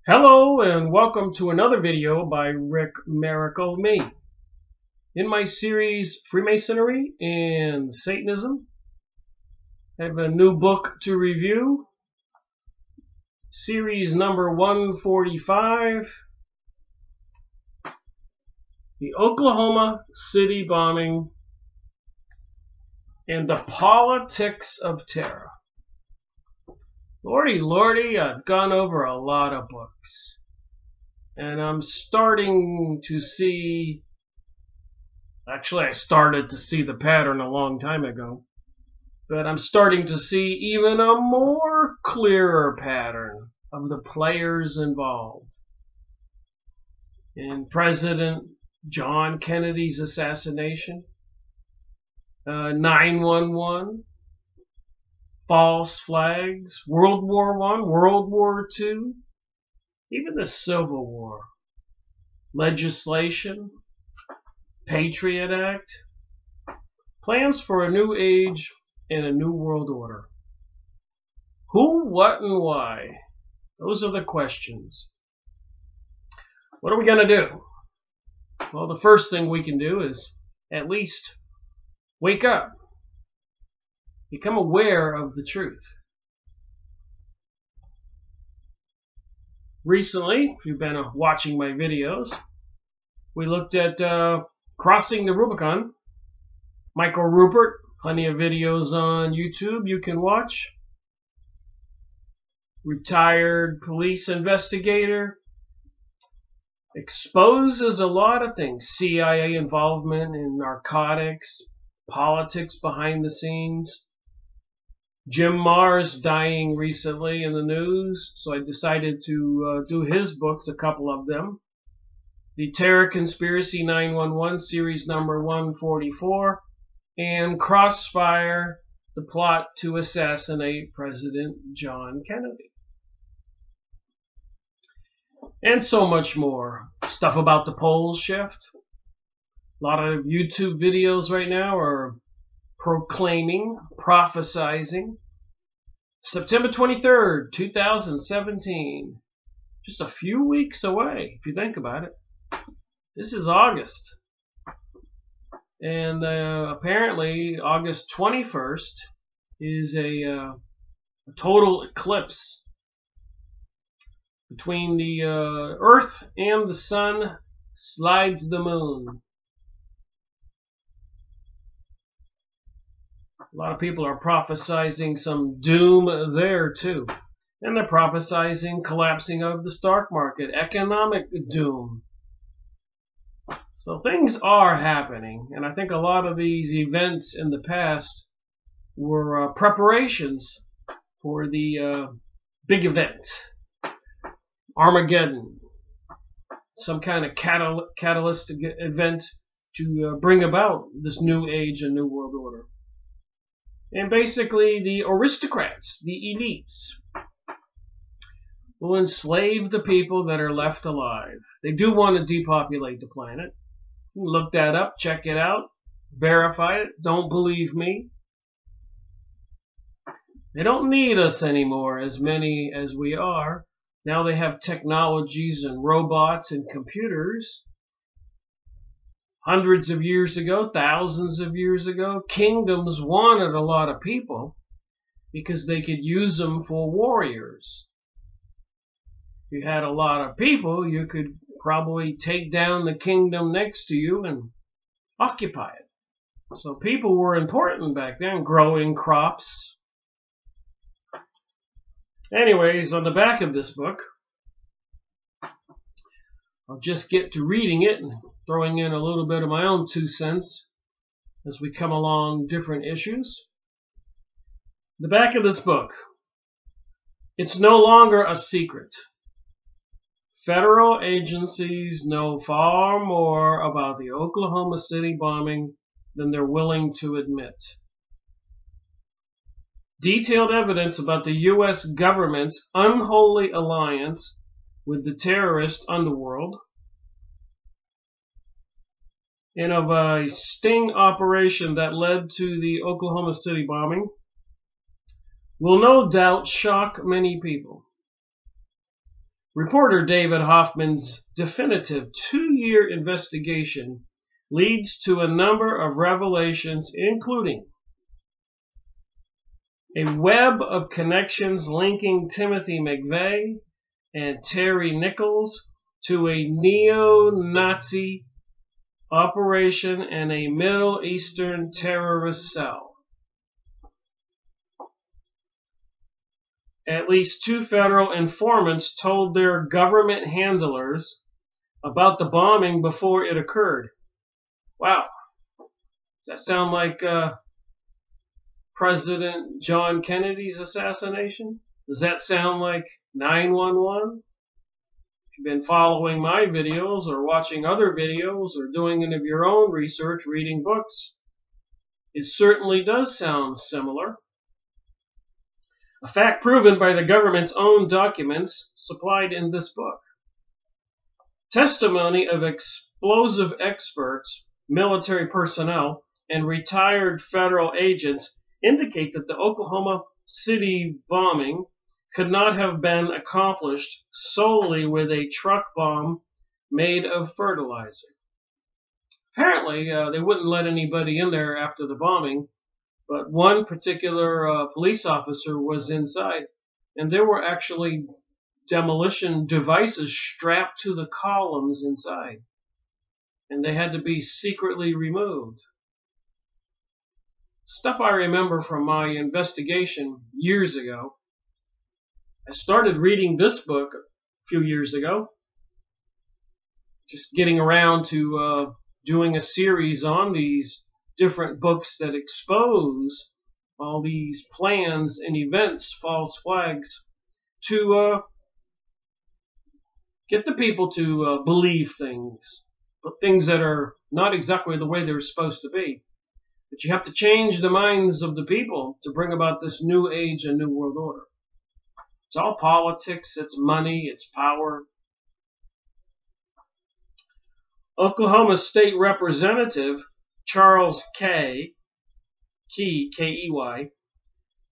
Hello and welcome to another video by Rick Miracle Me. In my series Freemasonry and Satanism, I have a new book to review. Series number 145, The Oklahoma City Bombing and the Politics of Terror. Lordy, I've gone over a lot of books, and I'm starting to see, actually I started to see the pattern a long time ago, but I'm starting to see even a more clearer pattern of the players involved in President John Kennedy's assassination, 9/11, false flags, World War I, World War II, even the Civil War, legislation, Patriot Act, plans for a new age and a new world order. Who, what, and why? Those are the questions. What are we going to do? Well, the first thing we can do is at least wake up. Become aware of the truth. Recently, if you've been watching my videos, we looked at Crossing the Rubicon. Michael Rupert, plenty of videos on YouTube you can watch. Retired police investigator. Exposes a lot of things. CIA involvement in narcotics, politics behind the scenes. Jim Marrs dying recently in the news, so I decided to do his books, a couple of them. The Terror Conspiracy 9/11, series number 144, and Crossfire, the plot to assassinate President John Kennedy. And so much more. Stuff about the pole shift. A lot of YouTube videos right now are proclaiming, prophesizing. September 23rd, 2017. Just a few weeks away, if you think about it. This is August. And apparently, August 21st is a total eclipse between the Earth and the Sun slides the moon. A lot of people are prophesizing some doom there too. And they're prophesizing collapsing of the stock market, economic doom. So things are happening. And I think a lot of these events in the past were preparations for the big event. Armageddon. Some kind of catalytic event to bring about this new age and new world order. And basically the aristocrats, the elites, will enslave the people that are left alive. They do want to depopulate the planet. Look that up, check it out, verify it. Don't believe me. They don't need us anymore, as many as we are. Now they have technologies and robots and computers. Hundreds of years ago, thousands of years ago, kingdoms wanted a lot of people because they could use them for warriors. If you had a lot of people, you could probably take down the kingdom next to you and occupy it. So people were important back then, growing crops. Anyways, on the back of this book, I'll just get to reading it and throwing in a little bit of my own 2 cents as we come along different issues. The back of this book. It's no longer a secret. Federal agencies know far more about the Oklahoma City bombing than they're willing to admit. Detailed evidence about the U.S. government's unholy alliance with the terrorist underworld and of a sting operation that led to the Oklahoma City bombing will no doubt shock many people. Reporter David Hoffman's definitive 2-year investigation leads to a number of revelations, including a web of connections linking Timothy McVeigh and Terry Nichols to a neo-Nazi operation and a Middle Eastern terrorist cell. At least 2 federal informants told their government handlers about the bombing before it occurred. Wow. Does that sound like President John Kennedy's assassination? Does that sound like 9/11? If you've been following my videos or watching other videos or doing any of your own research, reading books, it certainly does sound similar. A fact proven by the government's own documents supplied in this book. Testimony of explosive experts, military personnel, and retired federal agents indicate that the Oklahoma City bombing could not have been accomplished solely with a truck bomb made of fertilizer. Apparently, they wouldn't let anybody in there after the bombing, but one particular police officer was inside, and there were actually demolition devices strapped to the columns inside, and they had to be secretly removed. Stuff I remember from my investigation years ago. I started reading this book a few years ago, just getting around to doing a series on these different books that expose all these plans and events, false flags, to get the people to believe things, but things that are not exactly the way they're supposed to be. But you have to change the minds of the people to bring about this new age and new world order. It's all politics, it's money, it's power. Oklahoma State Representative Charles Key, K-E-Y,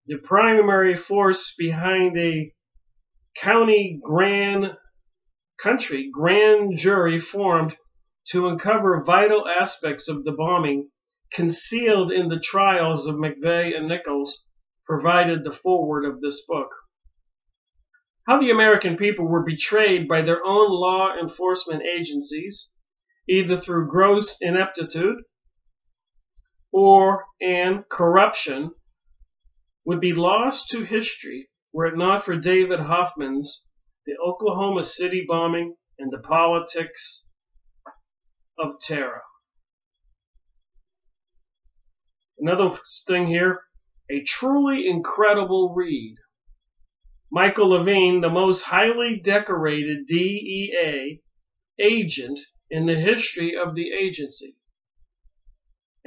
the primary force behind a grand jury formed to uncover vital aspects of the bombing concealed in the trials of McVeigh and Nichols, provided the foreword of this book. How the American people were betrayed by their own law enforcement agencies, either through gross ineptitude and corruption, would be lost to history were it not for David Hoffman's The Oklahoma City Bombing and the Politics of Terror. Another thing here, a truly incredible read. Michael Levine, the most highly decorated DEA agent in the history of the agency,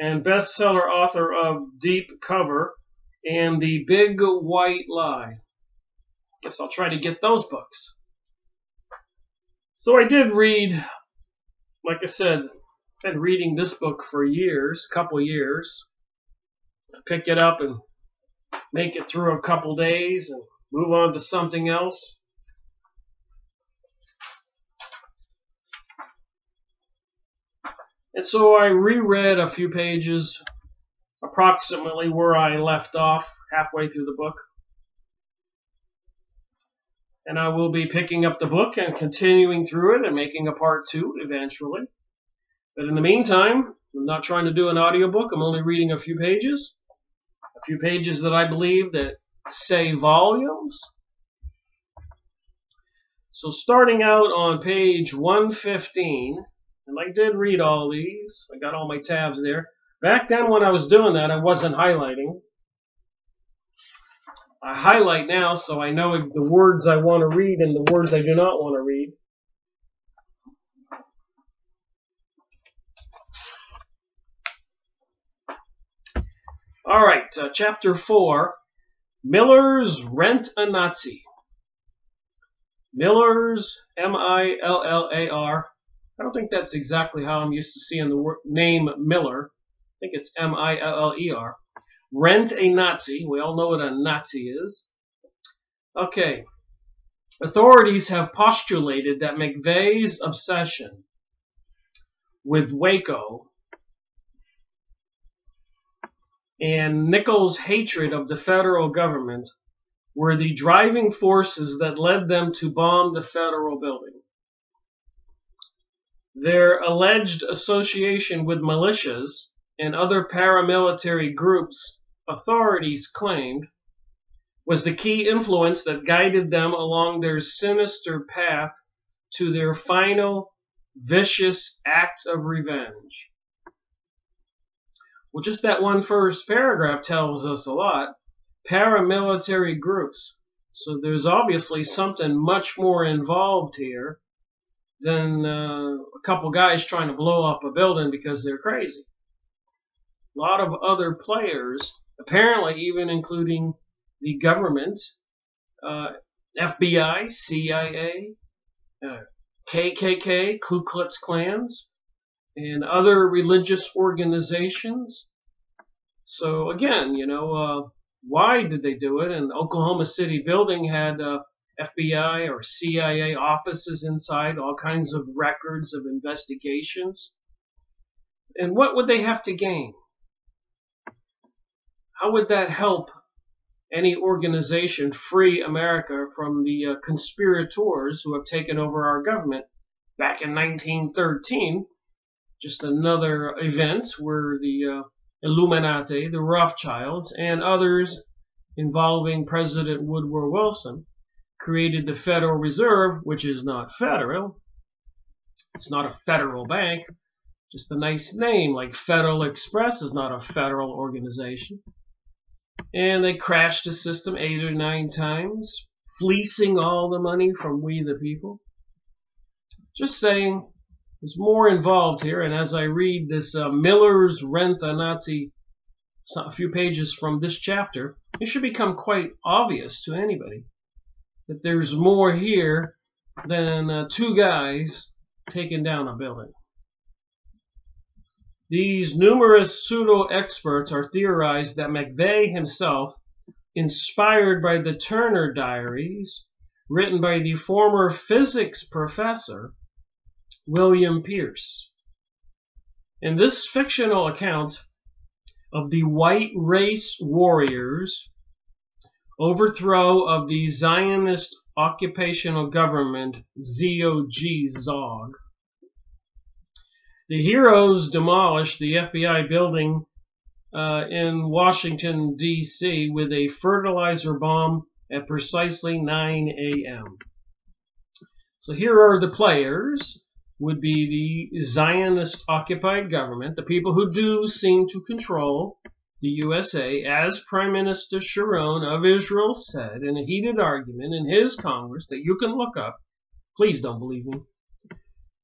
and bestseller author of Deep Cover and The Big White Lie. Guess I'll try to get those books. So I did read, like I said, I've been reading this book for years, a couple years. Pick it up and make it through a couple days and move on to something else. And so I reread a few pages, approximately where I left off, halfway through the book. And I will be picking up the book and continuing through it and making a part 2 eventually. But in the meantime, I'm not trying to do an audiobook. I'm only reading a few pages that I believe that say volumes. So starting out on page 115, and I did read all these. I got all my tabs there. Back then when I was doing that, I wasn't highlighting. I highlight now so I know the words I want to read and the words I do not want to read. All right, chapter 4, Miller's Rent a Nazi. Miller's, M-I-L-L-A-R. I don't think that's exactly how I'm used to seeing the name Miller. I think it's M-I-L-L-E-R. Rent a Nazi. We all know what a Nazi is. Okay. Authorities have postulated that McVeigh's obsession with Waco and Nichols' hatred of the federal government were the driving forces that led them to bomb the federal building. Their alleged association with militias and other paramilitary groups, authorities claimed, was the key influence that guided them along their sinister path to their final vicious act of revenge. Well, just that one first paragraph tells us a lot. Paramilitary groups. So there's obviously something much more involved here than a couple guys trying to blow up a building because they're crazy. A lot of other players, apparently even including the government, FBI, CIA, KKK, Ku Klux Klans, and other religious organizations. So again, why did they do it? And Oklahoma City building had FBI or CIA offices inside, all kinds of records of investigations. And what would they have to gain? How would that help any organization free America from the conspirators who have taken over our government back in 1913? Just another event where the Illuminati, the Rothschilds, and others involving President Woodrow Wilson created the Federal Reserve, which is not federal. It's not a federal bank. Just a nice name, like Federal Express is not a federal organization. And they crashed the system 8 or 9 times, fleecing all the money from we the people. Just saying, there's more involved here. And as I read this Miller's Rent a Nazi, a few pages from this chapter, it should become quite obvious to anybody that there's more here than 2 guys taking down a building. These numerous pseudo-experts are theorized that McVeigh himself, inspired by the Turner Diaries, written by the former physics professor William Pierce. In this fictional account of the white race warriors' overthrow of the Zionist occupational government, Zog, the heroes demolished the FBI building in Washington, D.C. with a fertilizer bomb at precisely 9 a.m. So here are the players. Would be the Zionist-occupied government, the people who do seem to control the USA, as Prime Minister Sharon of Israel said in a heated argument in his Congress that you can look up. Please don't believe me.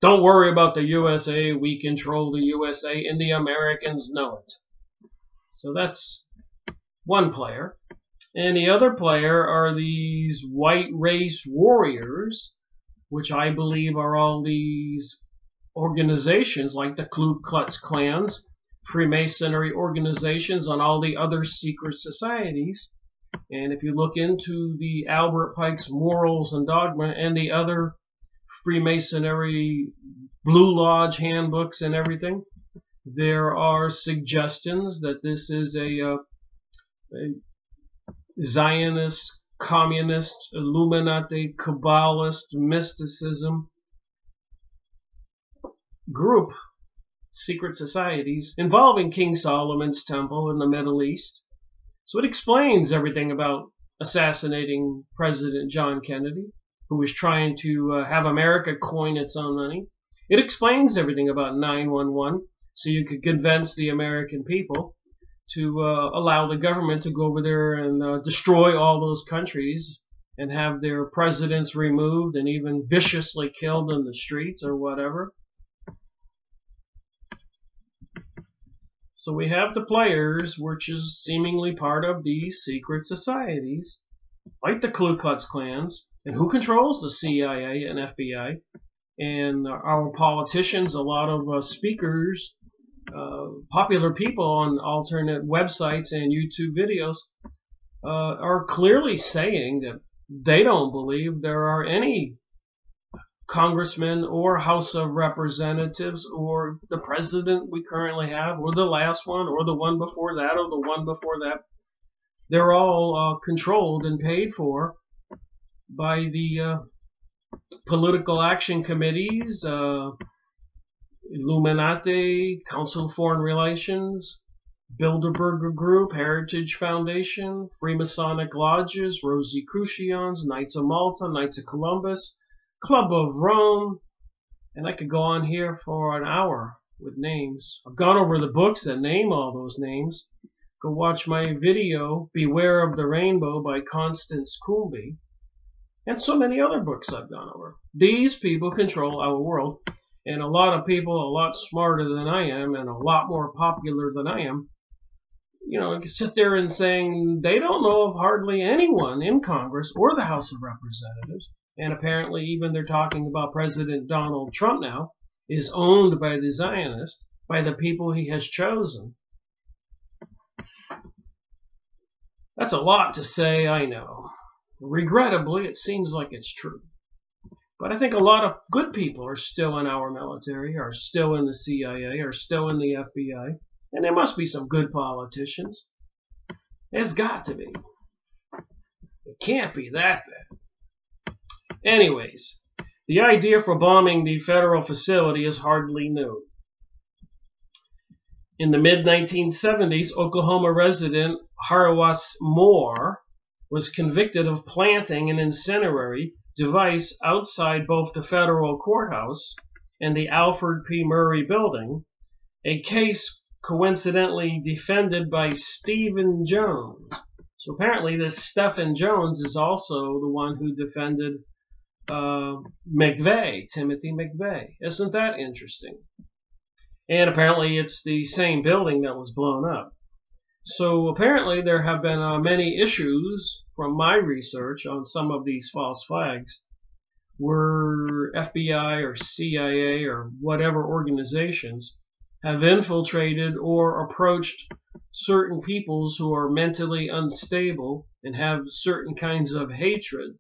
Don't worry about the USA. We control the USA, and the Americans know it. So that's one player. And the other player are these white race warriors, which I believe are all these organizations like the Ku Klux Klans, Freemasonry organizations, and all the other secret societies. And if you look into the Albert Pike's Morals and Dogma and the other Freemasonry Blue Lodge handbooks and everything, there are suggestions that this is a Zionist, Communist, Illuminati, Kabbalist, mysticism group, secret societies involving King Solomon's Temple in the Middle East. So it explains everything about assassinating President John Kennedy, who was trying to have America coin its own money. It explains everything about 9/11, so you could convince the American people to allow the government to go over there and destroy all those countries and have their presidents removed and even viciously killed in the streets or whatever. So we have the players, which is seemingly part of these secret societies, like the Ku Klux Klans, and who controls the CIA and FBI, and our politicians, a lot of speakers, popular people on alternate websites and YouTube videos are clearly saying that they don't believe there are any congressmen or House of Representatives or the president we currently have or the last one or the one before that or the one before that. They're all controlled and paid for by the political action committees, Illuminati, Council of Foreign Relations, Bilderberger Group, Heritage Foundation, Freemasonic Lodges, Rosicrucians, Knights of Malta, Knights of Columbus, Club of Rome, and I could go on here for an hour with names. I've gone over the books that name all those names. Go watch my video, Beware of the Rainbow by Constance Coolby, and so many other books I've gone over. These people control our world, and a lot of people a lot smarter than I am and a lot more popular than I am, sit there and saying they don't know of hardly anyone in Congress or the House of Representatives. And apparently even they're talking about President Donald Trump now is owned by the Zionists, by the people he has chosen. That's a lot to say, I know. Regrettably, it seems like it's true. But I think a lot of good people are still in our military, are still in the CIA, are still in the FBI. And there must be some good politicians. There's got to be. It can't be that bad. Anyways, the idea for bombing the federal facility is hardly new. In the mid-1970s, Oklahoma resident Harwas Moore was convicted of planting an incendiary device outside both the federal courthouse and the Alfred P. Murray building, a case coincidentally defended by Stephen Jones. So apparently this Stephen Jones is also the one who defended McVeigh, Timothy McVeigh. Isn't that interesting? And apparently it's the same building that was blown up. So apparently there have been many issues from my research on some of these false flags where FBI or CIA or whatever organizations have infiltrated or approached certain peoples who are mentally unstable and have certain kinds of hatred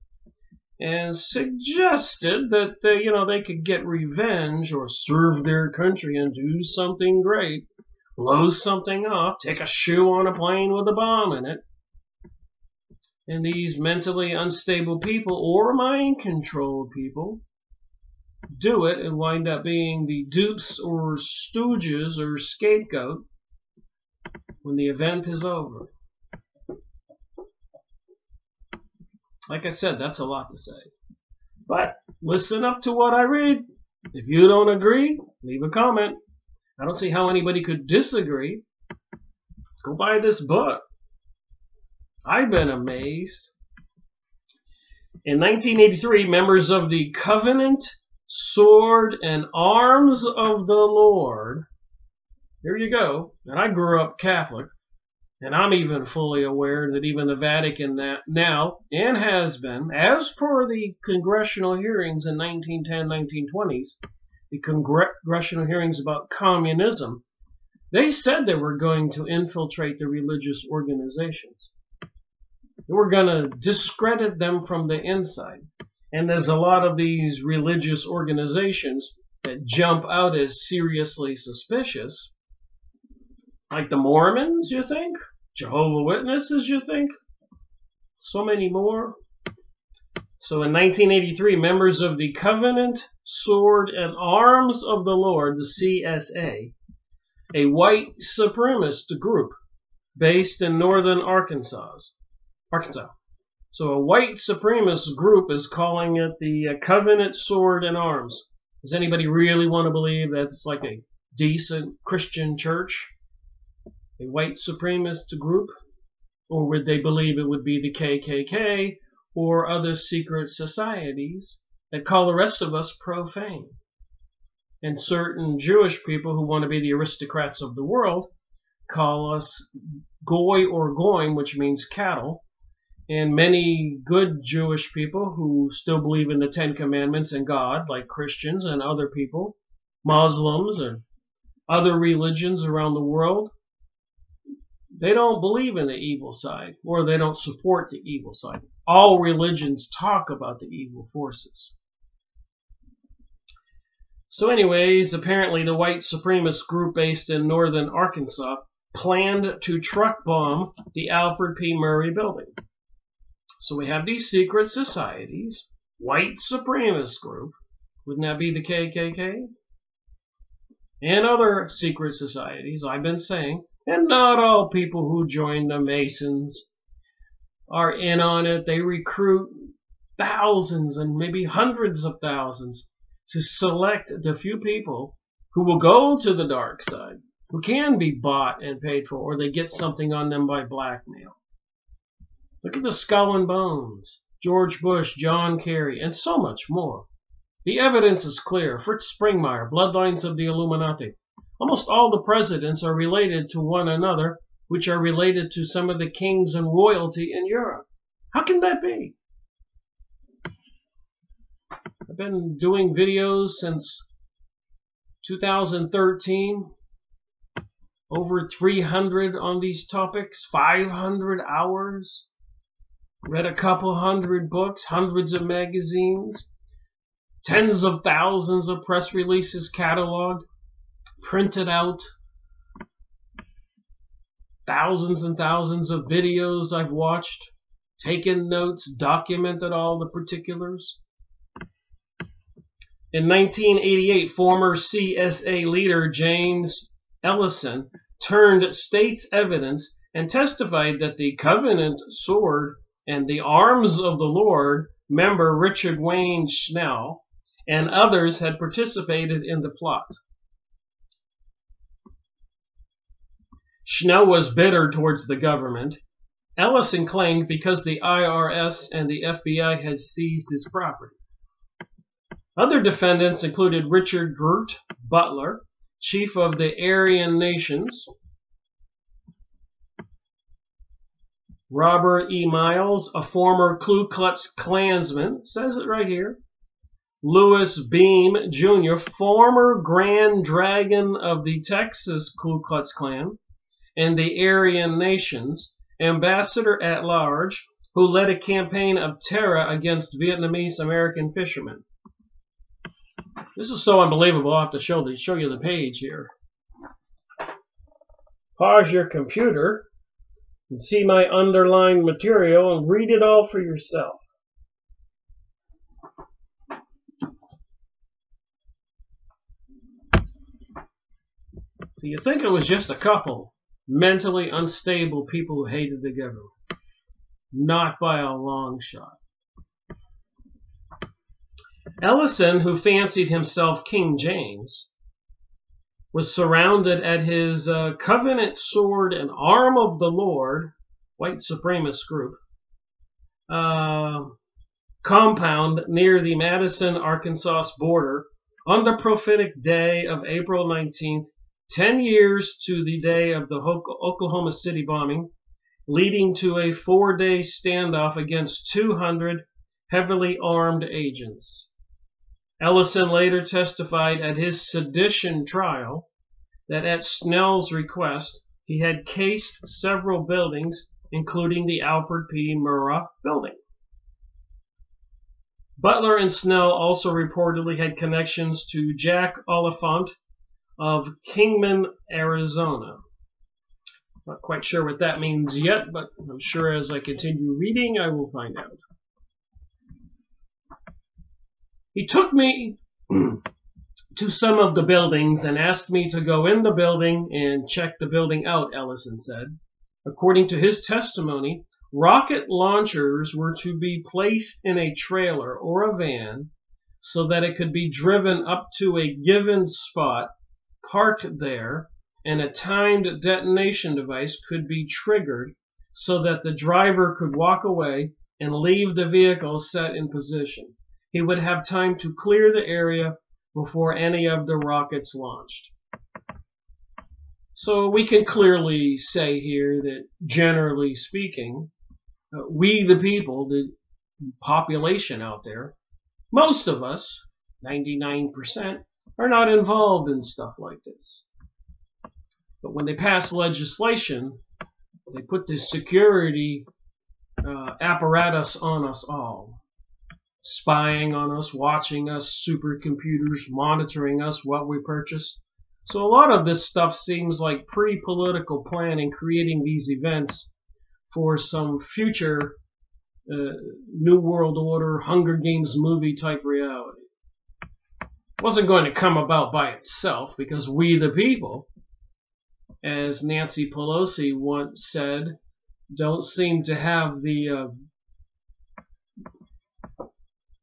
and suggested that they could get revenge or serve their country and do something great, blow something off, take a shoe on a plane with a bomb in it. And these mentally unstable people or mind-controlled people do it and wind up being the dupes or stooges or scapegoat when the event is over. Like I said, that's a lot to say. But listen up to what I read. If you don't agree, leave a comment. I don't see how anybody could disagree. Go buy this book. I've been amazed. In 1983, members of the Covenant, Sword, and Arms of the Lord, here you go, and I grew up Catholic, and I'm even fully aware that even the Vatican now, and has been, as per the congressional hearings in 1910, 1920s, the congressional hearings about communism, they said they were going to infiltrate the religious organizations. They were going to discredit them from the inside. And there's a lot of these religious organizations that jump out as seriously suspicious, like the Mormons, you think? Jehovah's Witnesses, you think? So many more. So in 1983, members of the Covenant, Sword, and Arms of the Lord, the CSA, a white supremacist group based in northern Arkansas. So a white supremacist group is calling it the Covenant, Sword, and Arms. Does anybody really want to believe that it's like a decent Christian church? A white supremacist group? Or would they believe it would be the KKK or other secret societies that call the rest of us profane? And certain Jewish people who want to be the aristocrats of the world call us goy or goyim, which means cattle. And many good Jewish people who still believe in the Ten Commandments and God, like Christians and other people, Muslims and other religions around the world, They don't believe in the evil side, or they don't support the evil side. All religions talk about the evil forces. So anyways, apparently the white supremacist group based in northern Arkansas planned to truck bomb the Alfred P. Murrah building. So we have these secret societies, white supremacist group, wouldn't that be the KKK? And other secret societies, I've been saying, and not all people who join the Masons are in on it. They recruit thousands and maybe hundreds of thousands to select the few people who will go to the dark side, who can be bought and paid for, or they get something on them by blackmail. Look at the Skull and Bones, George Bush, John Kerry, and so much more. The evidence is clear. Fritz Springmeier, Bloodlines of the Illuminati. Almost all the presidents are related to one another, which are related to some of the kings and royalty in Europe. How can that be? I've been doing videos since 2013, over 300 on these topics, 500 hours, read a couple hundred books, hundreds of magazines, tens of thousands of press releases cataloged, printed out, thousands and thousands of videos I've watched, taken notes, documented all the particulars. In 1988, former CSA leader James Ellison turned state's evidence and testified that the Covenant sword and the arms of the Lord member Richard Wayne Schnell and others had participated in the plot. Schnell was bitter towards the government. Ellison claimed because the IRS and the FBI had seized his property. Other defendants included Richard Groot Butler, chief of the Aryan Nations, Robert E. Miles, a former Ku Klux Klansman, says it right here, Louis Beam, Jr., former Grand Dragon of the Texas Ku Klux Klan and the Aryan Nations, ambassador at large, who led a campaign of terror against Vietnamese American fishermen. This is so unbelievable. I'll have to show you the page here. Pause your computer and see my underlined material and read it all for yourself. So you think it was just a couple mentally unstable people who hated the government? Not by a long shot. Ellison, who fancied himself King James, was surrounded at his Covenant sword and arm of the Lord, white supremacist group, compound near the Madison, Arkansas border on the prophetic day of April 19th, 10 years to the day of the Oklahoma City bombing, leading to a 4-day standoff against 200 heavily armed agents. Ellison later testified at his sedition trial that at Snell's request, he had cased several buildings, including the Alfred P. Murrah building. Butler and Snell also reportedly had connections to Jack Oliphant of Kingman, Arizona. Not quite sure what that means yet, but I'm sure as I continue reading, I will find out. He took me to some of the buildings and asked me to go in the building and check the building out, Ellison said. According to his testimony, rocket launchers were to be placed in a trailer or a van so that it could be driven up to a given spot, parked there, and a timed detonation device could be triggered so that the driver could walk away and leave the vehicle set in position. He would have time to clear the area before any of the rockets launched. So we can clearly say here that, generally speaking, we the people, the population out there, most of us, 99%, are not involved in stuff like this. But when they pass legislation They put this security apparatus on us all, spying on us, watching us, supercomputers monitoring us, what we purchase. So a lot of this stuff seems like pre-political planning, creating these events for some future New World Order, Hunger Games movie type reality. It wasn't going to come about by itself, because we the people, as Nancy Pelosi once said, don't seem to have the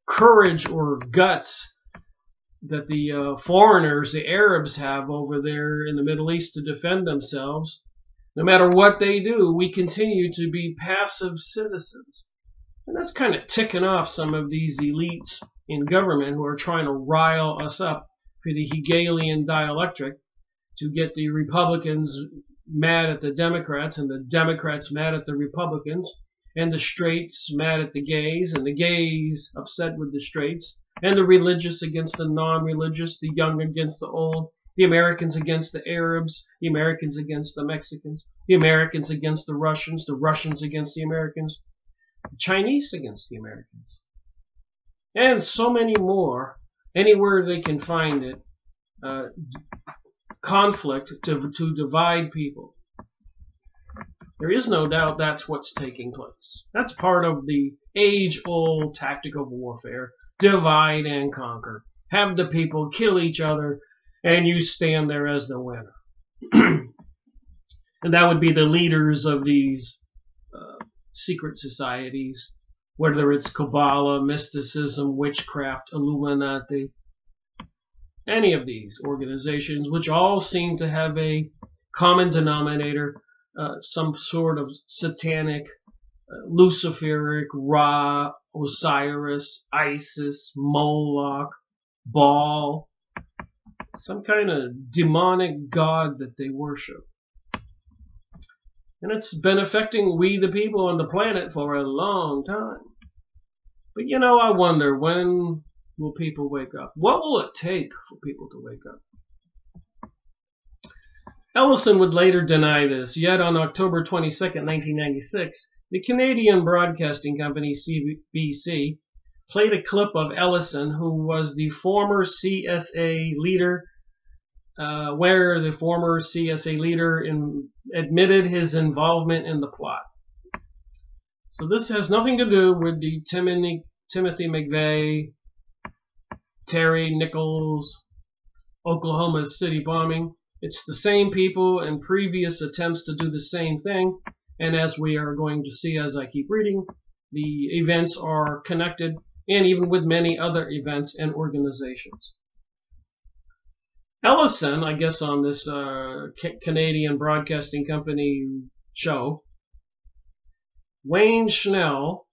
courage or guts that the foreigners, the Arabs, have over there in the Middle East to defend themselves. No matter what they do, we continue to be passive citizens. And that's kind of ticking off some of these elites in government who are trying to rile us up for the Hegelian dialectic to get the Republicans mad at the Democrats and the Democrats mad at the Republicans and the straights mad at the gays and the gays upset with the straights and the religious against the non-religious, the young against the old, the Americans against the Arabs, the Americans against the Mexicans, the Americans against the Russians against the Americans, the Chinese against the Americans, and so many more, anywhere they can find it, conflict to divide people. There is no doubt that's what's taking place. That's part of the age-old tactic of warfare, divide and conquer. Have the people kill each other, and you stand there as the winner. And that would be the leaders of these secret societies, whether it's Kabbalah, mysticism, witchcraft, Illuminati, any of these organizations, which all seem to have a common denominator, some sort of satanic, Luciferic, Ra, Osiris, Isis, Moloch, Baal, some kind of demonic god that they worship. And it's been affecting we the people on the planet for a long time. But you know, I wonder, when will people wake up? What will it take for people to wake up? Ellison would later deny this, yet on October 22, 1996, the Canadian broadcasting company CBC played a clip of Ellison, who was the former CSA leader, where the former CSA leader admitted his involvement in the plot. So this has nothing to do with the Timothy McVeigh, Terry Nichols, Oklahoma City bombing. It's the same people and previous attempts to do the same thing. And as we are going to see as I keep reading, the events are connected, and even with many other events and organizations. Ellison, I guess on this Canadian Broadcasting Company show, Wayne Schnell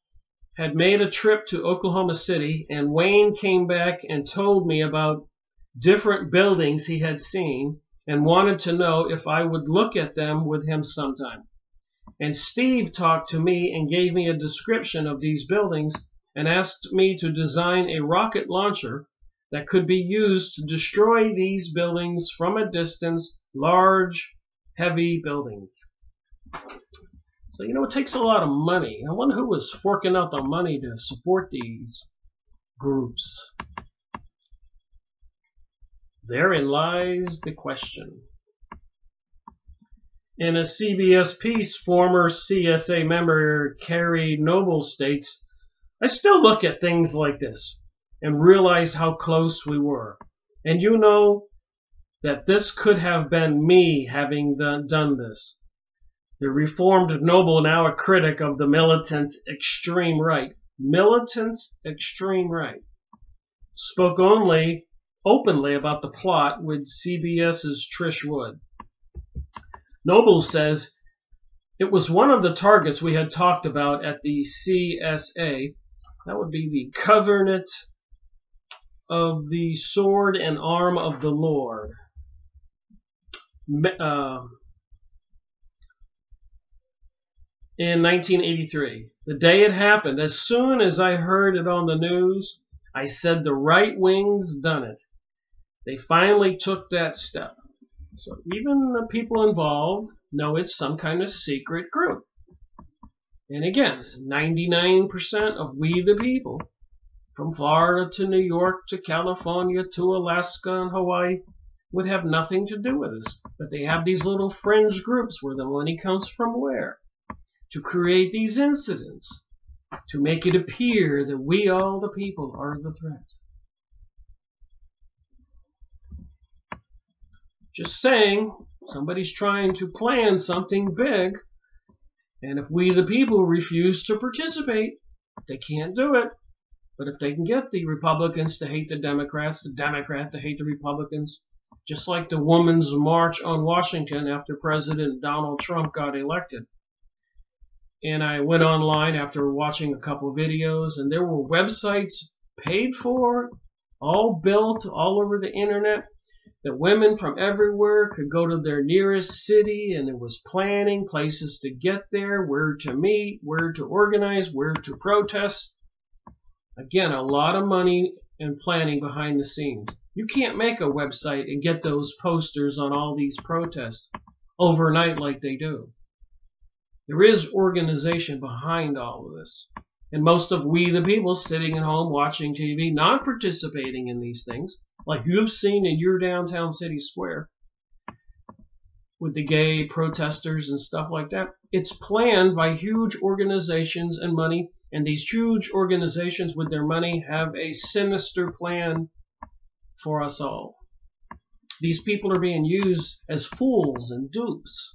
had made a trip to Oklahoma City, and Wayne came back and told me about different buildings he had seen and wanted to know if I would look at them with him sometime. And Steve talked to me and gave me a description of these buildings and asked me to design a rocket launcher that could be used to destroy these buildings from a distance, large, heavy buildings. So, you know, it takes a lot of money. I wonder who was forking out the money to support these groups. Therein lies the question. In a CBS piece, former CSA member Carrie Noble states, I still look at things like this and realize how close we were. And you know that this could have been me having done this. The reformed Noble, now a critic of the militant extreme right, spoke openly about the plot with CBS's Trish Wood. Noble says, it was one of the targets we had talked about at the CSA. That would be the Covenant of the Sword and Arm of the Lord. In 1983. The day it happened, as soon as I heard it on the news, I said the right wing's done it. They finally took that step. So even the people involved, No, it's some kind of secret group. And again, 99% of we the people, from Florida to New York to California to Alaska and Hawaii, would have nothing to do with this. But they have these little fringe groups where the money comes from where? To create these incidents, to make it appear that we, all the people, are the threat. Just saying, somebody's trying to plan something big, and if we, the people, refuse to participate, they can't do it. But if they can get the Republicans to hate the Democrats to hate the Republicans, just like the Women's March on Washington after President Donald Trump got elected. And I went online after watching a couple videos, and there were websites paid for, all built all over the internet, that women from everywhere could go to their nearest city, and there was planning, places to get there, where to meet, where to organize, where to protest. Again, a lot of money and planning behind the scenes. You can't make a website and get those posters on all these protests overnight like they do. There is organization behind all of this. And most of we the people sitting at home watching TV, not participating in these things, like you've seen in your downtown city square with the gay protesters and stuff like that. It's planned by huge organizations and money, and these huge organizations with their money have a sinister plan for us all. These people are being used as fools and dupes,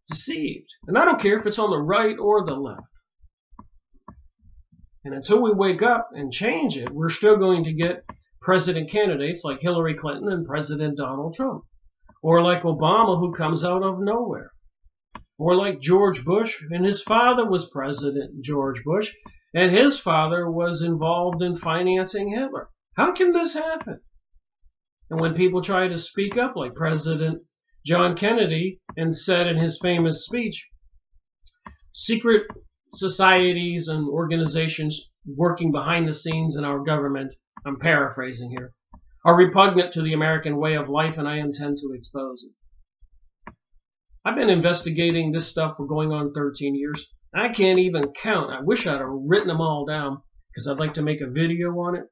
deceived. And I don't care if it's on the right or the left. And until we wake up and change it, we're still going to get president candidates like Hillary Clinton and President Donald Trump. Or like Obama, who comes out of nowhere. Or like George Bush, and his father was President George Bush, and his father was involved in financing Hitler. How can this happen? And when people try to speak up, like President John Kennedy, and said in his famous speech, secret societies and organizations working behind the scenes in our government, I'm paraphrasing here, are repugnant to the American way of life, and I intend to expose it. I've been investigating this stuff for going on 13 years. I can't even count. I wish I'd have written them all down because I'd like to make a video on it.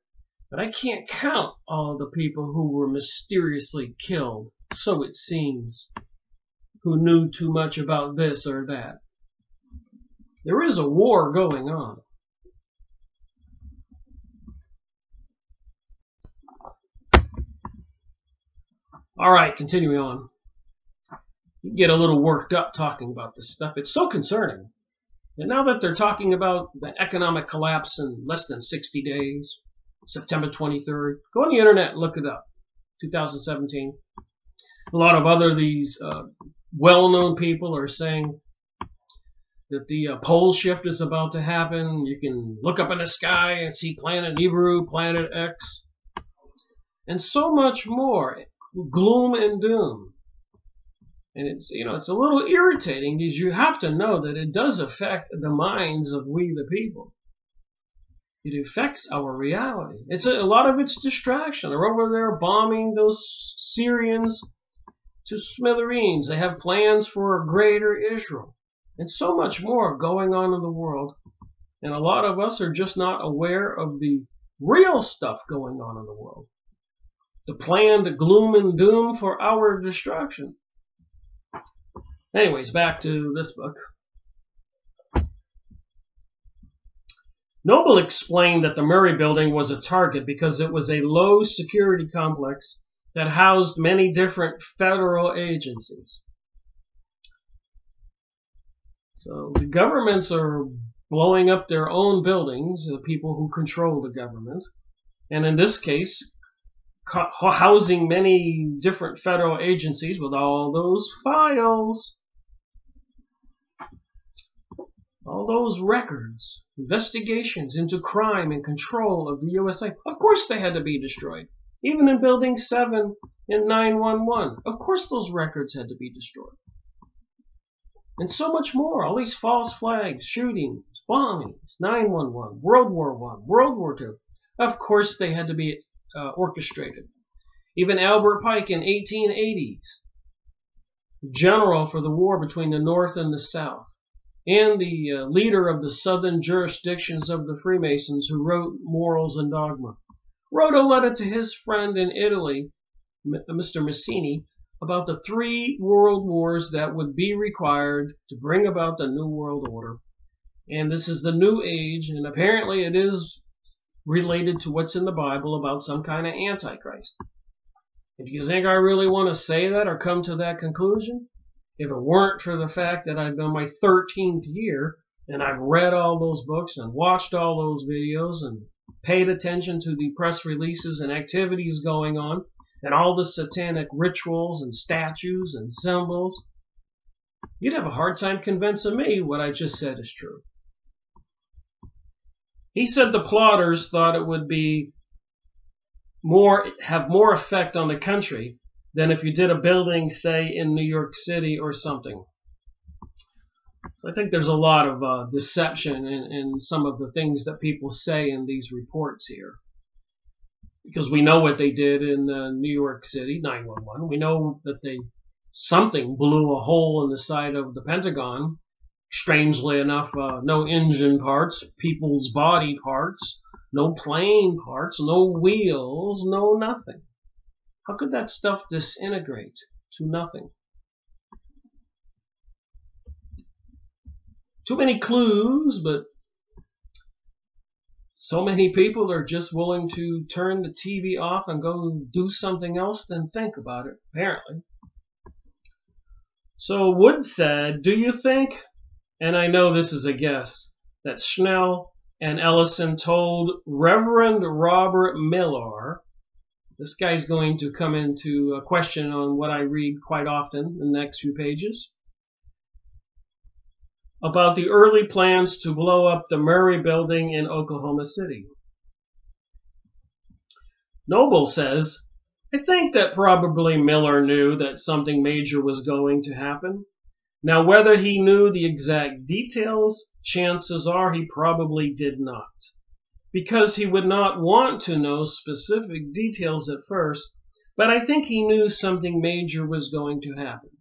But I can't count all the people who were mysteriously killed, so it seems, who knew too much about this or that. There is a war going on. All right, continuing on. You get a little worked up talking about this stuff. It's so concerning. And now that they're talking about the economic collapse in less than 60 days, September 23rd, go on the internet and look it up. 2017. A lot of other these well-known people are saying that the pole shift is about to happen. You can look up in the sky and see planet Nibiru, planet X, and so much more. Gloom and doom. And it's, it's a little irritating because you have to know that it does affect the minds of we the people. It affects our reality. It's a lot of it's distraction. They're over there bombing those Syrians to smithereens. They have plans for a greater Israel. And so much more going on in the world. And a lot of us are just not aware of the real stuff going on in the world. The planned gloom and doom for our destruction. Anyways, back to this book. Noble explained that the Murray Building was a target because it was a low security complex that housed many different federal agencies. So the governments are blowing up their own buildings, the people who control the government, and in this case, housing many different federal agencies with all those files, all those records, investigations into crime and control of the USA. Of course they had to be destroyed. Even in Building 7 in 911, of course those records had to be destroyed. And so much more. All these false flags, shootings, bombings, 911, World War I, World War II. Of course they had to be orchestrated. Even Albert Pike in 1880s general for the war between the North and the South, and the leader of the southern jurisdictions of the Freemasons, who wrote Morals and Dogma, wrote a letter to his friend in Italy, Mr. Mazzini, about the 3 world wars that would be required to bring about the New World Order. And this is the New Age, and apparently it is related to what's in the Bible about some kind of Antichrist. And do you think I really want to say that or come to that conclusion? If it weren't for the fact that I've been my 13th year, and I've read all those books and watched all those videos and paid attention to the press releases and activities going on, and all the satanic rituals and statues and symbols, you'd have a hard time convincing me what I just said is true. He said the plotters thought it would be have more effect on the country than if you did a building, say, in New York City or something. So I think there's a lot of deception in some of the things that people say in these reports here. Because we know what they did in New York City, 911. We know that something blew a hole in the side of the Pentagon. Strangely enough, no engine parts, people's body parts, no plane parts, no wheels, no nothing. How could that stuff disintegrate to nothing? Too many clues, but so many people are just willing to turn the TV off and go do something else than think about it, apparently. So Wood said, do you think, and I know this is a guess, that Schnell and Ellison told Reverend Robert Millar, this guy's going to come into a question on what I read quite often in the next few pages, about the early plans to blow up the Murray Building in Oklahoma City. Noble says, I think that probably Miller knew that something major was going to happen. Now, whether he knew the exact details, chances are he probably did not, because he would not want to know specific details at first, but I think he knew something major was going to happen.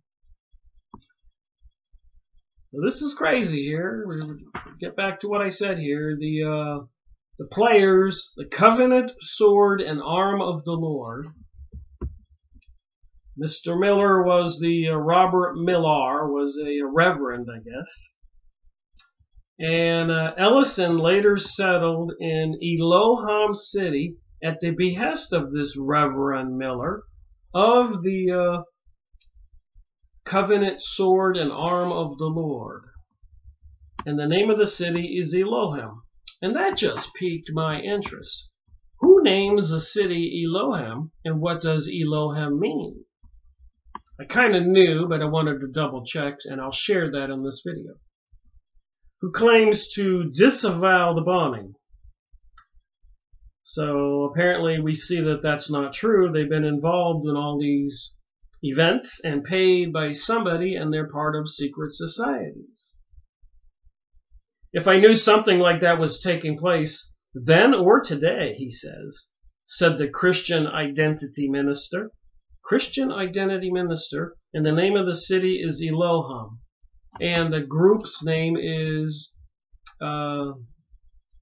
So this is crazy here. We'll get back to what I said here. The players, the covenant, sword, and arm of the Lord. Mr. Miller was Robert Millar was a reverend, I guess. And Ellison later settled in Elohim City at the behest of this Reverend Miller of the covenant, sword, and arm of the Lord. And the name of the city is Elohim. And that just piqued my interest. Who names a city Elohim, and what does Elohim mean? I kind of knew, but I wanted to double check, and I'll share that in this video. Who claims to disavow the bombing. So apparently we see that that's not true. They've been involved in all these events and paid by somebody, and they're part of secret societies. If I knew something like that was taking place then or today, he says, said the Christian identity minister. Christian identity minister, and the name of the city is Elohim, and the group's name is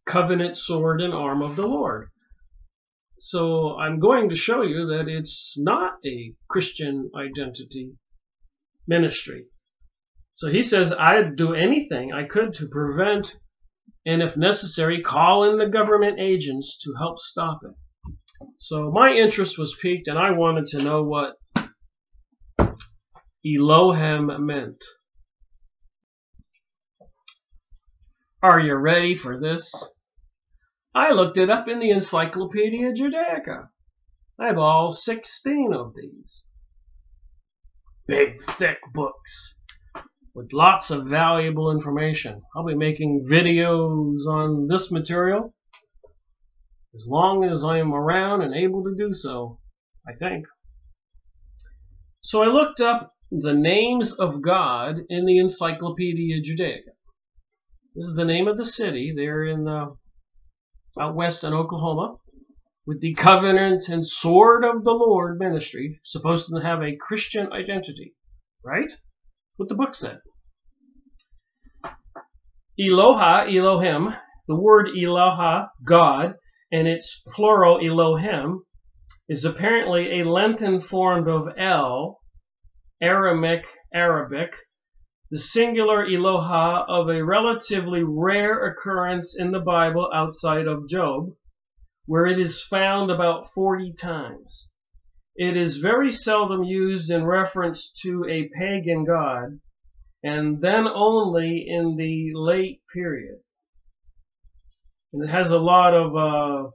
Covenant, Sword, and Arm of the Lord. So I'm going to show you that it's not a Christian identity ministry. So he says, I'd do anything I could to prevent, and if necessary, call in the government agents to help stop it. So my interest was piqued, and I wanted to know what Elohim meant. Are you ready for this? I looked it up in the Encyclopedia Judaica. I have all 16 of these. Big, thick books with lots of valuable information. I'll be making videos on this material as long as I am around and able to do so, I think. So I looked up the names of God in the Encyclopedia Judaica. This is the name of the city. They're in out west in Oklahoma, with the Covenant and Sword of the Lord ministry, supposed to have a Christian identity. right? What the book said. Eloha, Elohim, the word Eloha, God, and its plural Elohim, is apparently a lengthened form of El, Arabic, the singular Eloha of a relatively rare occurrence in the Bible outside of Job, where it is found about 40 times. It is very seldom used in reference to a pagan god, and then only in the late period. And it has a lot of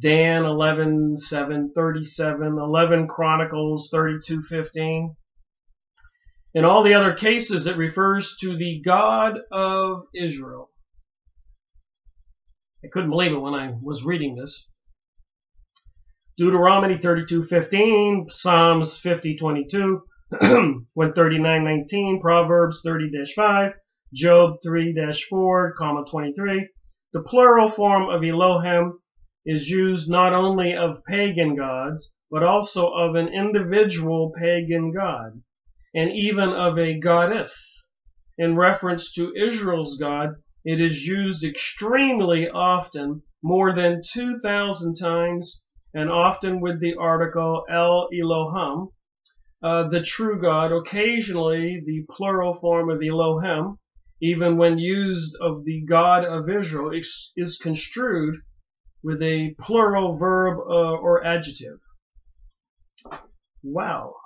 Dan 11:7, 37, 11 Chronicles 32:15. In all the other cases, it refers to the God of Israel. I couldn't believe it when I was reading this. Deuteronomy 32:15, Psalms 50:22, 139:19, Proverbs 30-5, Job 3-4, 23. The plural form of Elohim is used not only of pagan gods, but also of an individual pagan god, and even of a goddess. In reference to Israel's God, it is used extremely often, more than 2,000 times, and often with the article El Elohim, the true God. Occasionally, the plural form of Elohim, even when used of the God of Israel, is construed with a plural verb or adjective. Wow.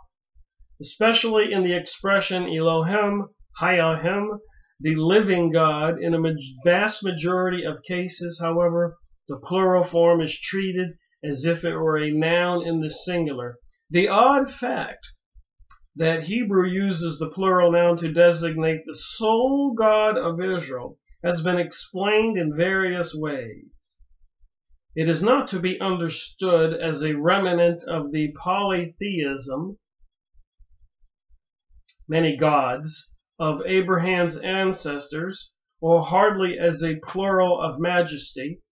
Especially in the expression Elohim, Hayahim, the living God. In a vast majority of cases, however, the plural form is treated as if it were a noun in the singular. The odd fact that Hebrew uses the plural noun to designate the sole God of Israel has been explained in various ways. It is not to be understood as a remnant of the polytheism, many gods, of Abraham's ancestors, or hardly as a plural of majesty,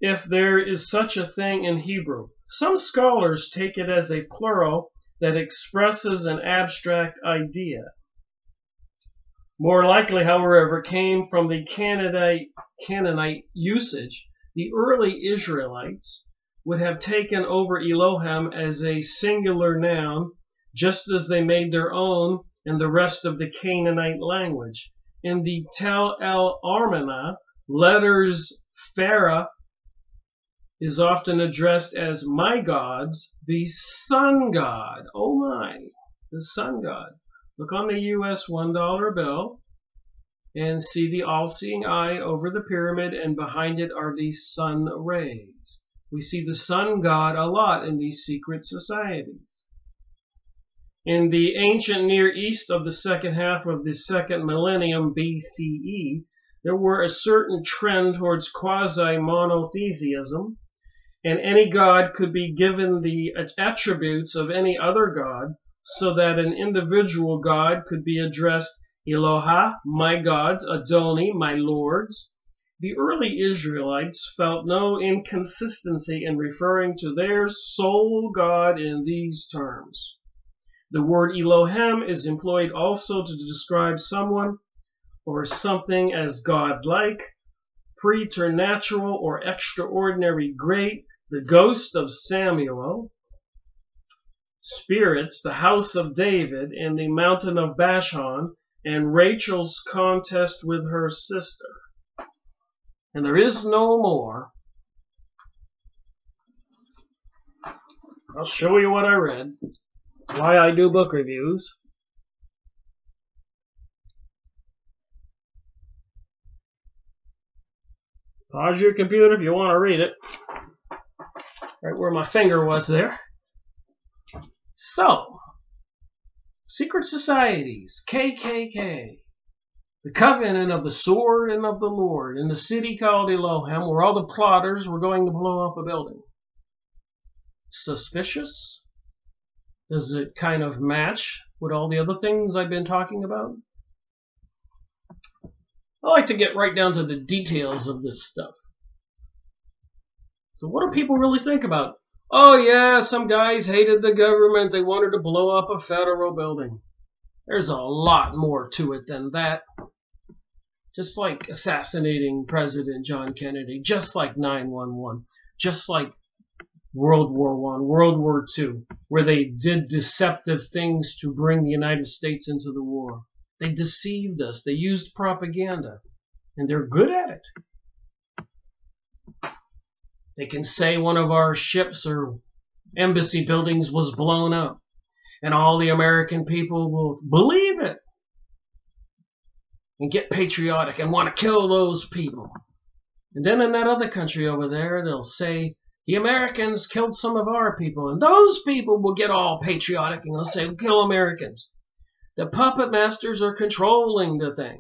if there is such a thing in Hebrew. Some scholars take it as a plural that expresses an abstract idea. More likely, however, came from the Canaanite usage. The early Israelites would have taken over Elohim as a singular noun, just as they made their own in the rest of the Canaanite language. In the Tel El Armana letters, Pharaoh is often addressed as my gods, the sun god. Oh my, the sun god. Look on the US $1 bill and see the all-seeing eye over the pyramid, and behind it are the sun rays. We see the sun god a lot in these secret societies. In the ancient Near East of the second half of the second millennium BCE, there were a certain trend towards quasi-monotheism, and any god could be given the attributes of any other god, so that an individual god could be addressed Eloha, my gods, Adoni, my lords. The early Israelites felt no inconsistency in referring to their sole god in these terms. The word Elohim is employed also to describe someone or something as godlike, preternatural, or extraordinary great, the ghost of Samuel, spirits, the house of David, and the mountain of Bashan, and Rachel's contest with her sister. And there is no more. I'll show you what I read. Why I do book reviews. Pause your computer if you want to read it. Right where my finger was there. So, secret societies, KKK, the covenant of the sword and of the Lord, in the city called Elohim, where all the plotters were going to blow up a building. Suspicious? Does it kind of match with all the other things I've been talking about? I like to get right down to the details of this stuff. So what do people really think about Oh yeah, some guys hated the government. They wanted to blow up a federal building. There's a lot more to it than that. Just like assassinating President John Kennedy, just like 9/11, just like World War I, World War II, where they did deceptive things to bring the United States into the war. They deceived us. They used propaganda, and they're good at it. They can say one of our ships or embassy buildings was blown up, and all the American people will believe it and get patriotic and want to kill those people. And then in that other country over there, they'll say, the Americans killed some of our people, and those people will get all patriotic and they'll say, kill Americans. The puppet masters are controlling the thing.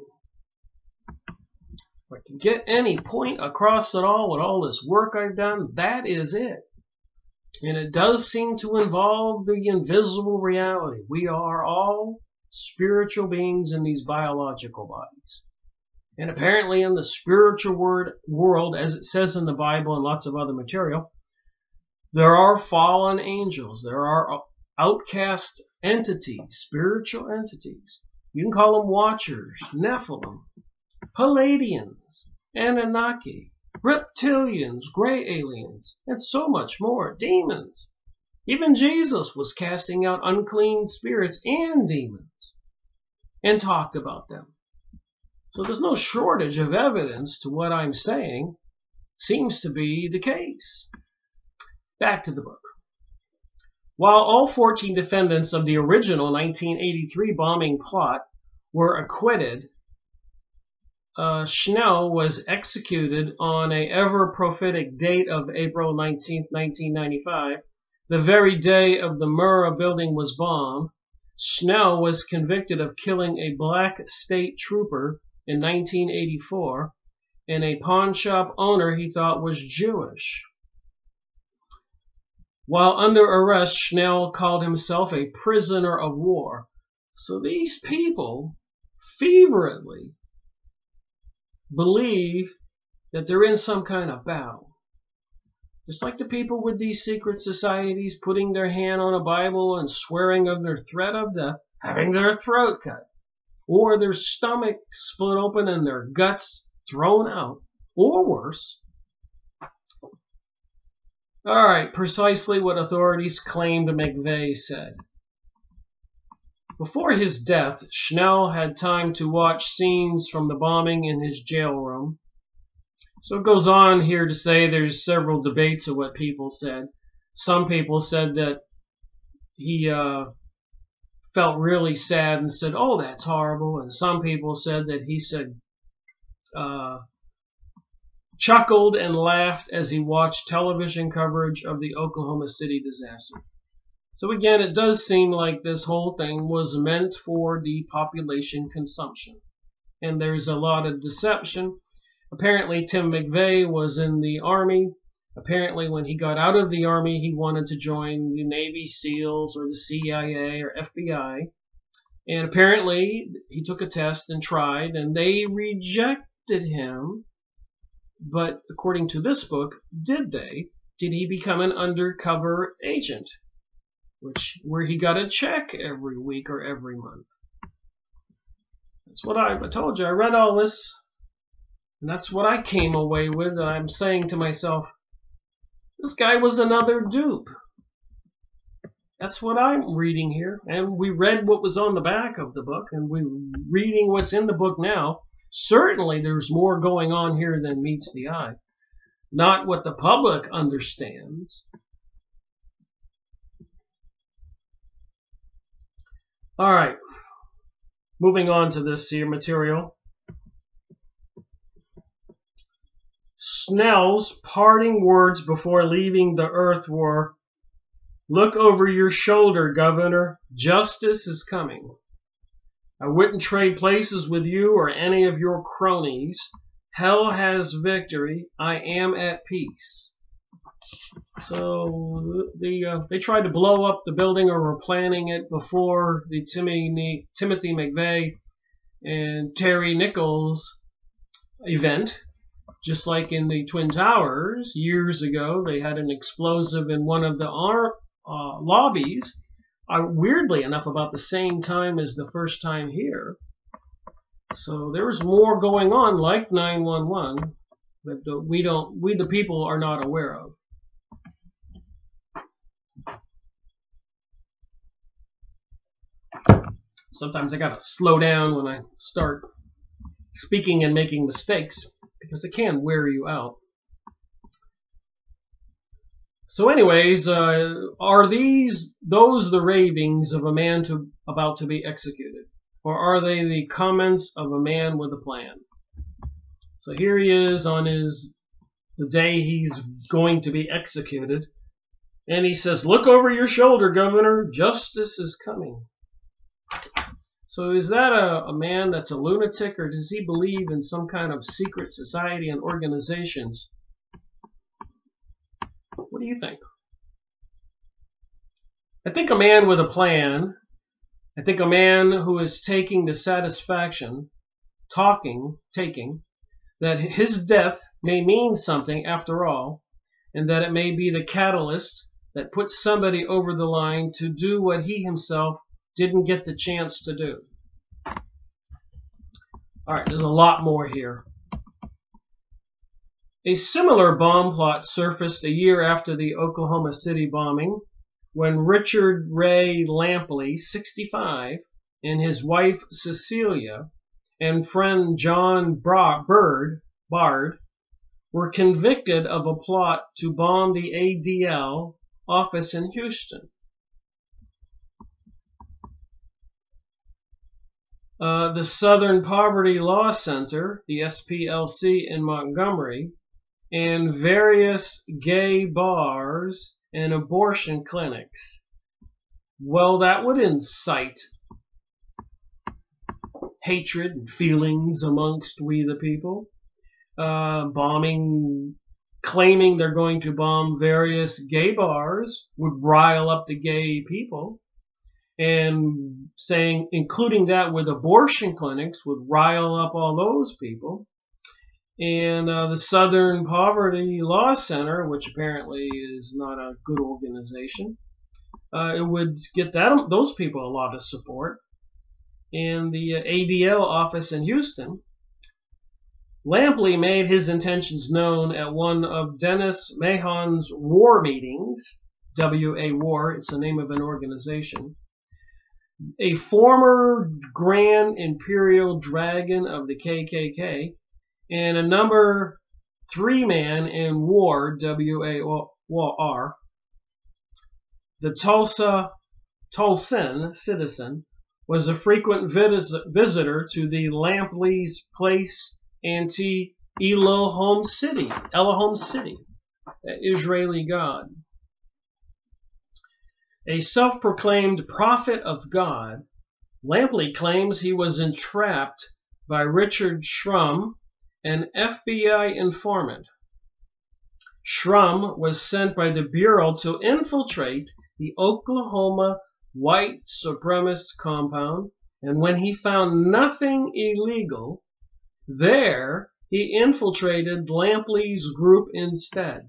But to get any point across at all with all this work I've done, that is it. And it does seem to involve the invisible reality. We are all spiritual beings in these biological bodies. And apparently in the spiritual world, as it says in the Bible and lots of other material, there are fallen angels. There are outcast entities, spiritual entities. You can call them watchers, Nephilim, Palladians, Anunnaki, reptilians, gray aliens, and so much more, demons. Even Jesus was casting out unclean spirits and demons and talked about them. So there's no shortage of evidence to what I'm saying seems to be the case. Back to the book. While all 14 defendants of the original 1983 bombing plot were acquitted, Schnell was executed on a ever-prophetic date of April 19, 1995, the very day of the Murrah building was bombed. Schnell was convicted of killing a black state trooper in 1984 and a pawn shop owner he thought was Jewish. While under arrest, Schnell called himself a prisoner of war. So these people fervently believe that they're in some kind of battle. Just like the people with these secret societies putting their hand on a Bible and swearing under threat of death, having their throat cut, or their stomach split open and their guts thrown out, or worse. All right, precisely what authorities claimed McVeigh said. Before his death, Schnell had time to watch scenes from the bombing in his jail room. So it goes on here to say there's several debates of what people said. Some people said that he felt really sad and said, oh, that's horrible. And some people said that he said, chuckled and laughed as he watched television coverage of the Oklahoma City disaster. So again, it does seem like this whole thing was meant for the population consumption. And there's a lot of deception. Apparently, Tim McVeigh was in the Army. Apparently, when he got out of the Army, he wanted to join the Navy SEALs or the CIA or FBI. And apparently, he took a test and tried, and they rejected him. But according to this book, did they? Did he become an undercover agent? Where he got a check every week or every month. That's what I told you. I read all this, and that's what I came away with. And I'm saying to myself, this guy was another dupe. That's what I'm reading here. And we read what was on the back of the book, and we're reading what's in the book now. Certainly there's more going on here than meets the eye. Not what the public understands. All right, moving on to this here material. Snell's parting words before leaving the earth were, "Look over your shoulder, Governor. Justice is coming. I wouldn't trade places with you or any of your cronies. Hell has victory. I am at peace." So they tried to blow up the building, or were planning it before the Timothy McVeigh and Terry Nichols event, Just like in the Twin Towers years ago, they had an explosive in one of the lobbies, weirdly enough, about the same time as the first time here. So there's more going on, like 911, that we the people are not aware of. Sometimes I gotta slow down when I start speaking and making mistakes, because it can wear you out. So anyways, are those the ravings of a man about to be executed? Or are they the comments of a man with a plan? So here he is on the day he's going to be executed, and he says, "Look over your shoulder, Governor, justice is coming." So is that a man that's a lunatic, or does he believe in some kind of secret society and organizations? What do you think? I think a man with a plan. I think a man who is taking the satisfaction, taking, that his death may mean something after all, and that it may be the catalyst that puts somebody over the line to do what he himself didn't get the chance to do. All right, there's a lot more here. A similar bomb plot surfaced a year after the Oklahoma City bombing, when Richard Ray Lampley, 65, and his wife Cecilia and friend John Bard were convicted of a plot to bomb the ADL office in Houston. The Southern Poverty Law Center, the SPLC in Montgomery, and various gay bars and abortion clinics. Well, that would incite hatred and feelings amongst we the people. Claiming they're going to bomb various gay bars would rile up the gay people. And saying, including that with abortion clinics, would rile up all those people. And the Southern Poverty Law Center, which apparently is not a good organization, it would get those people a lot of support. And the ADL office in Houston, Lampley made his intentions known at one of Dennis Mahon's war meetings. WA War, it's the name of an organization. A former Grand Imperial Dragon of the KKK, and a number 3 man in war, WAR, the Tulsan citizen, was a frequent visitor to the Lampley's place ante Elohim City, the Israeli god. A self-proclaimed prophet of God, Lampley claims he was entrapped by Richard Shrum, an FBI informant. Shrum was sent by the Bureau to infiltrate the Oklahoma white supremacist compound, and when he found nothing illegal there, he infiltrated Lampley's group instead.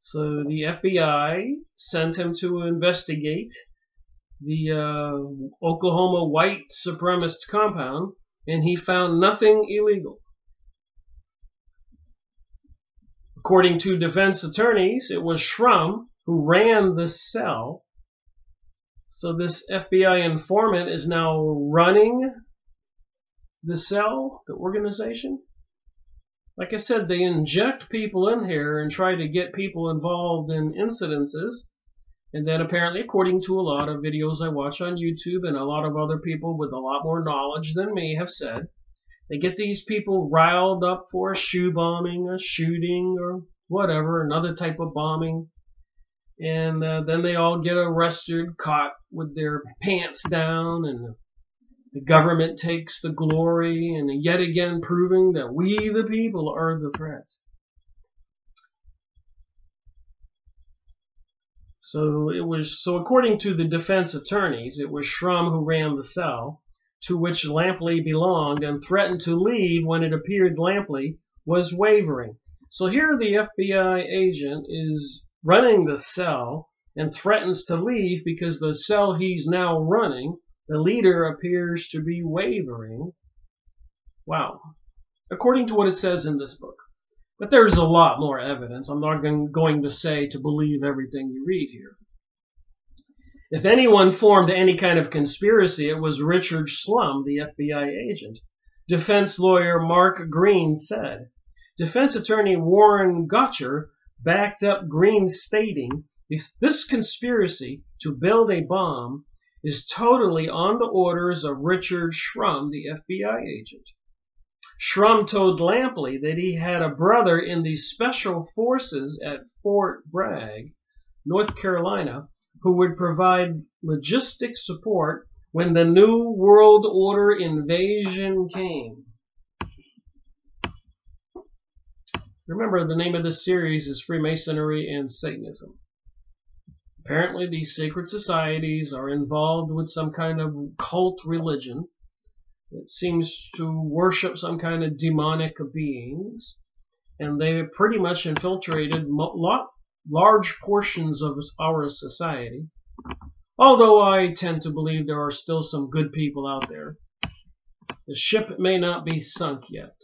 So the FBI sent him to investigate the Oklahoma white supremacist compound, and he found nothing illegal. According to defense attorneys, it was Shrum who ran the cell. So this FBI informant is now running the cell, the organization. Like I said, they inject people in here and try to get people involved in incidences. And then apparently, according to a lot of videos I watch on YouTube and a lot of other people with a lot more knowledge than me have said, they get these people riled up for a shoe bombing, a shooting, or whatever, another type of bombing. And then they all get arrested, caught with their pants down, and the government takes the glory, and yet again proving that we the people are the threat. So according to the defense attorneys, it was Shrum who ran the cell, to which Lampley belonged, and threatened to leave when it appeared Lampley was wavering. So here the FBI agent is running the cell and threatens to leave because the cell he's now running, the leader appears to be wavering. Wow. According to what it says in this book. But there's a lot more evidence. I'm not going to say to believe everything you read here. If anyone formed any kind of conspiracy, it was Richard Slum, the FBI agent. Defense lawyer Mark Green said. Defense attorney Warren Gotcher backed up Green, stating, this conspiracy to build a bomb is totally on the orders of Richard Shrum, the FBI agent. Shrum told Lampley that he had a brother in the Special Forces at Fort Bragg, North Carolina, who would provide logistic support when the New World Order invasion came. Remember, the name of this series is Freemasonry and Satanism. Apparently, these secret societies are involved with some kind of cult religion. It seems to worship some kind of demonic beings, and they pretty much infiltrated large portions of our society. Although I tend to believe there are still some good people out there. The ship may not be sunk yet.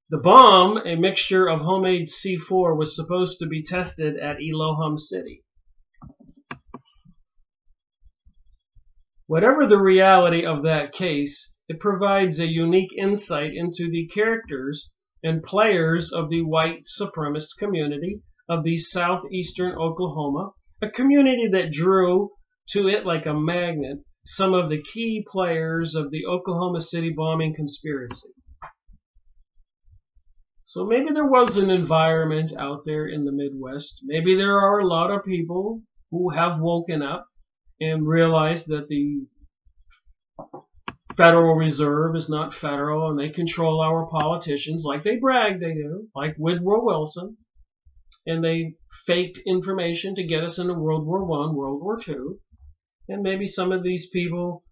The bomb, a mixture of homemade C4, was supposed to be tested at Elohim City. Whatever the reality of that case, it provides a unique insight into the characters and players of the white supremacist community of the southeastern Oklahoma, a community that drew to it like a magnet some of the key players of the Oklahoma City bombing conspiracy. So maybe there was an environment out there in the Midwest. Maybe there are a lot of people who have woken up and realized that the Federal Reserve is not federal and they control our politicians like they brag they do, like Woodrow Wilson. And they faked information to get us into World War I, World War II. And maybe some of these people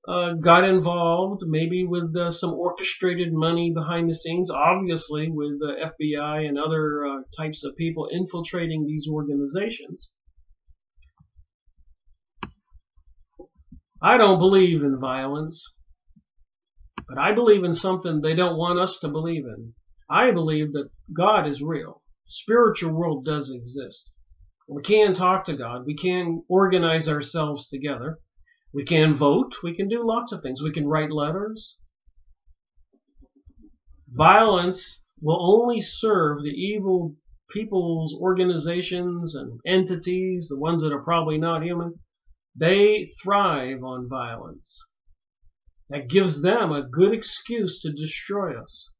got involved, maybe with some orchestrated money behind the scenes, obviously with the FBI and other types of people infiltrating these organizations. I don't believe in violence, but I believe in something they don't want us to believe in. I believe that God is real. Spiritual world does exist. We can talk to God. We can organize ourselves together. We can vote. We can do lots of things. We can write letters. Violence will only serve the evil people's organizations and entities, the ones that are probably not human. They thrive on violence. That gives them a good excuse to destroy us.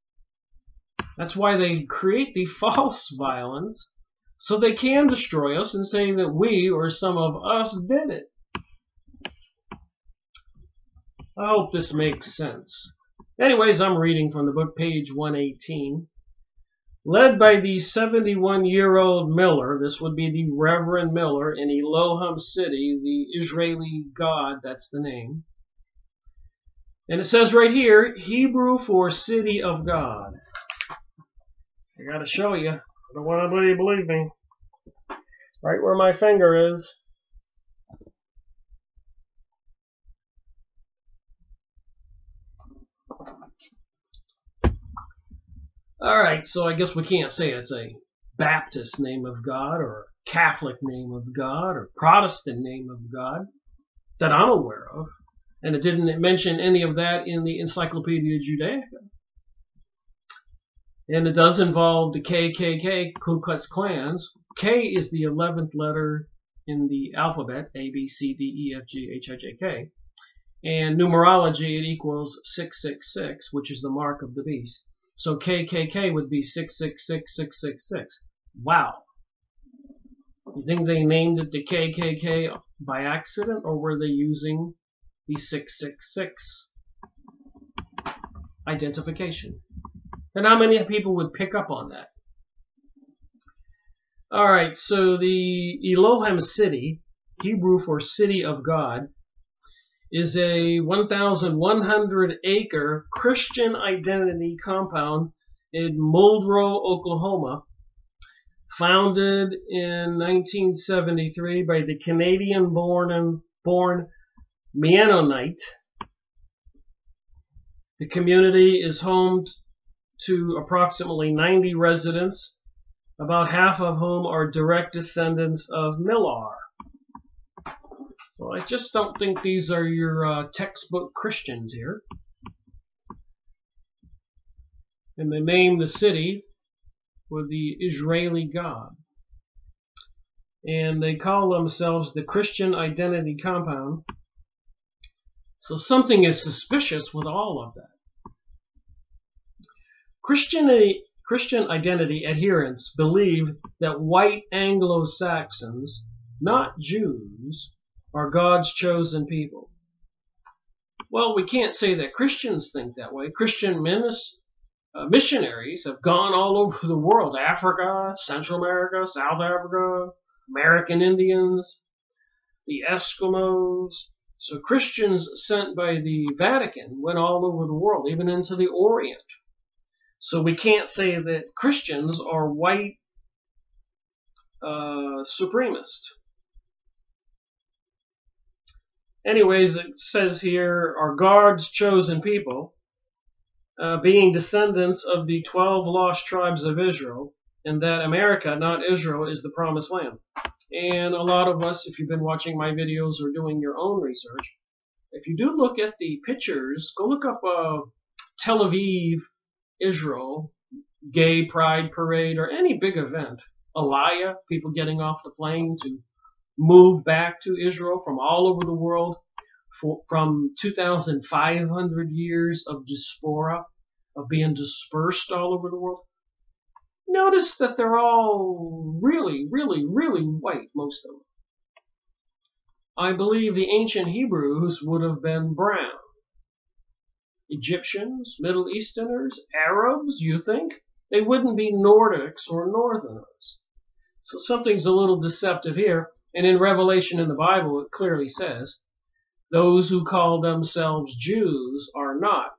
That's why they create the false violence, so they can destroy us and say that we or some of us did it. I hope this makes sense. Anyways, I'm reading from the book, page 118. Led by the 71-year-old Miller, this would be the Reverend Miller in Elohim City, the Israeli God, that's the name. And it says right here, Hebrew for City of God. I gotta show you. I don't want anybody to believe me. Right where my finger is. Alright, so I guess we can't say it's a Baptist name of God or a Catholic name of God or Protestant name of God that I'm aware of. And it didn't mention any of that in the Encyclopedia Judaica. And it does involve the KKK, Ku Klux Klans. K is the 11th letter in the alphabet, A, B, C, D, E, F, G, H, I, J, K. And numerology, it equals 666, which is the mark of the beast. So KKK would be 666666. Wow. You think they named it the KKK by accident, or were they using the 666 identification? And how many people would pick up on that? Alright, so the Elohim City, Hebrew for City of God, is a 1,100-acre Christian identity compound in Muldrow, Oklahoma, founded in 1973 by the Canadian-born Mennonite. The community is home to approximately 90 residents, about half of whom are direct descendants of Millar. So I just don't think these are your textbook Christians here. And they name the city for the Israeli God. And they call themselves the Christian Identity Compound. So something is suspicious with all of that. Christian identity adherents believe that white Anglo-Saxons, not Jews, are God's chosen people. Well, we can't say that Christians think that way. Christian missionaries have gone all over the world: Africa, Central America, South Africa, American Indians, the Eskimos. So Christians sent by the Vatican went all over the world, even into the Orient. So we can't say that Christians are white supremacists. Anyways, it says here, are God's chosen people, being descendants of the 12 lost tribes of Israel, and that America, not Israel, is the promised land. And a lot of us, if you've been watching my videos or doing your own research, if you do look at the pictures, go look up Tel Aviv, Israel, gay pride parade, or any big event. Aliyah, people getting off the plane to move back to Israel from all over the world, from 2,500 years of diaspora, of being dispersed all over the world. Notice that they're all really, really, really white, most of them. I believe the ancient Hebrews would have been brown. Egyptians, Middle Easterners, Arabs, you think? They wouldn't be Nordics or Northerners. So something's a little deceptive here. And in Revelation in the Bible, it clearly says, those who call themselves Jews are not.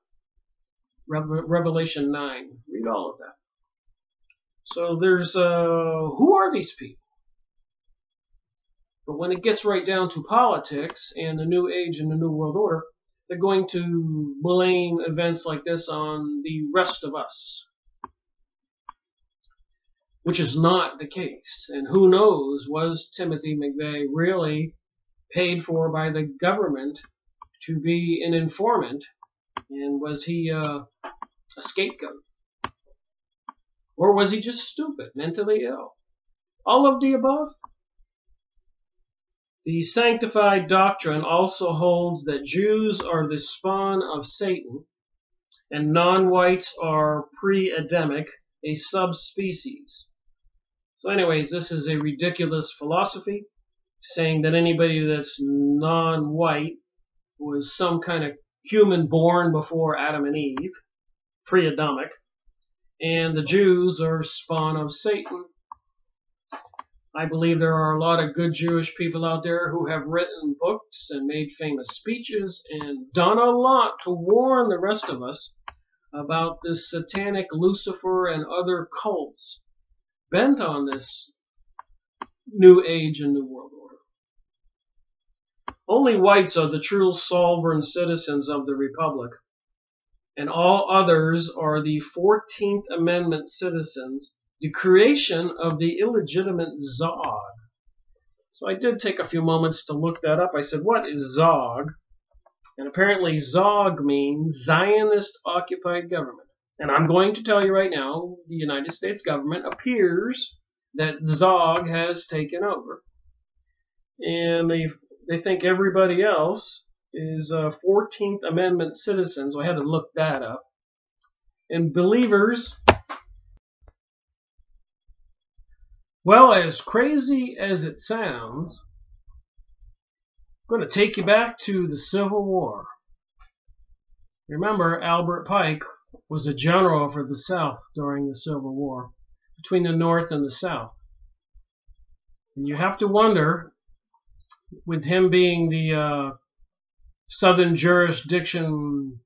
Revelation 9. Read all of that. So there's, who are these people? But when it gets right down to politics and the New Age and the New World Order, they're going to blame events like this on the rest of us, which is not the case. And who knows, was Timothy McVeigh really paid for by the government to be an informant, and was he a scapegoat? Or was he just stupid, mentally ill? All of the above? The sanctified doctrine also holds that Jews are the spawn of Satan, and non-whites are pre-Adamic, a subspecies. So anyways, this is a ridiculous philosophy, saying that anybody that's non-white was some kind of human born before Adam and Eve, pre-Adamic, and the Jews are spawn of Satan. I believe there are a lot of good Jewish people out there who have written books and made famous speeches and done a lot to warn the rest of us about this satanic Lucifer and other cults bent on this New Age and New World Order. Only whites are the true sovereign citizens of the Republic, and all others are the 14th Amendment citizens, the creation of the illegitimate Zog. So I did take a few moments to look that up. I said, what is Zog? And apparently Zog means Zionist occupied government. And I'm going to tell you right now, the United States government appears that Zog has taken over. And they think everybody else is 14th Amendment citizens. So I had to look that up. And believers, well, as crazy as it sounds, I'm going to take you back to the Civil War. Remember, Albert Pike was a general for the South during the Civil War, between the North and the South. And you have to wonder, with him being the southern jurisdiction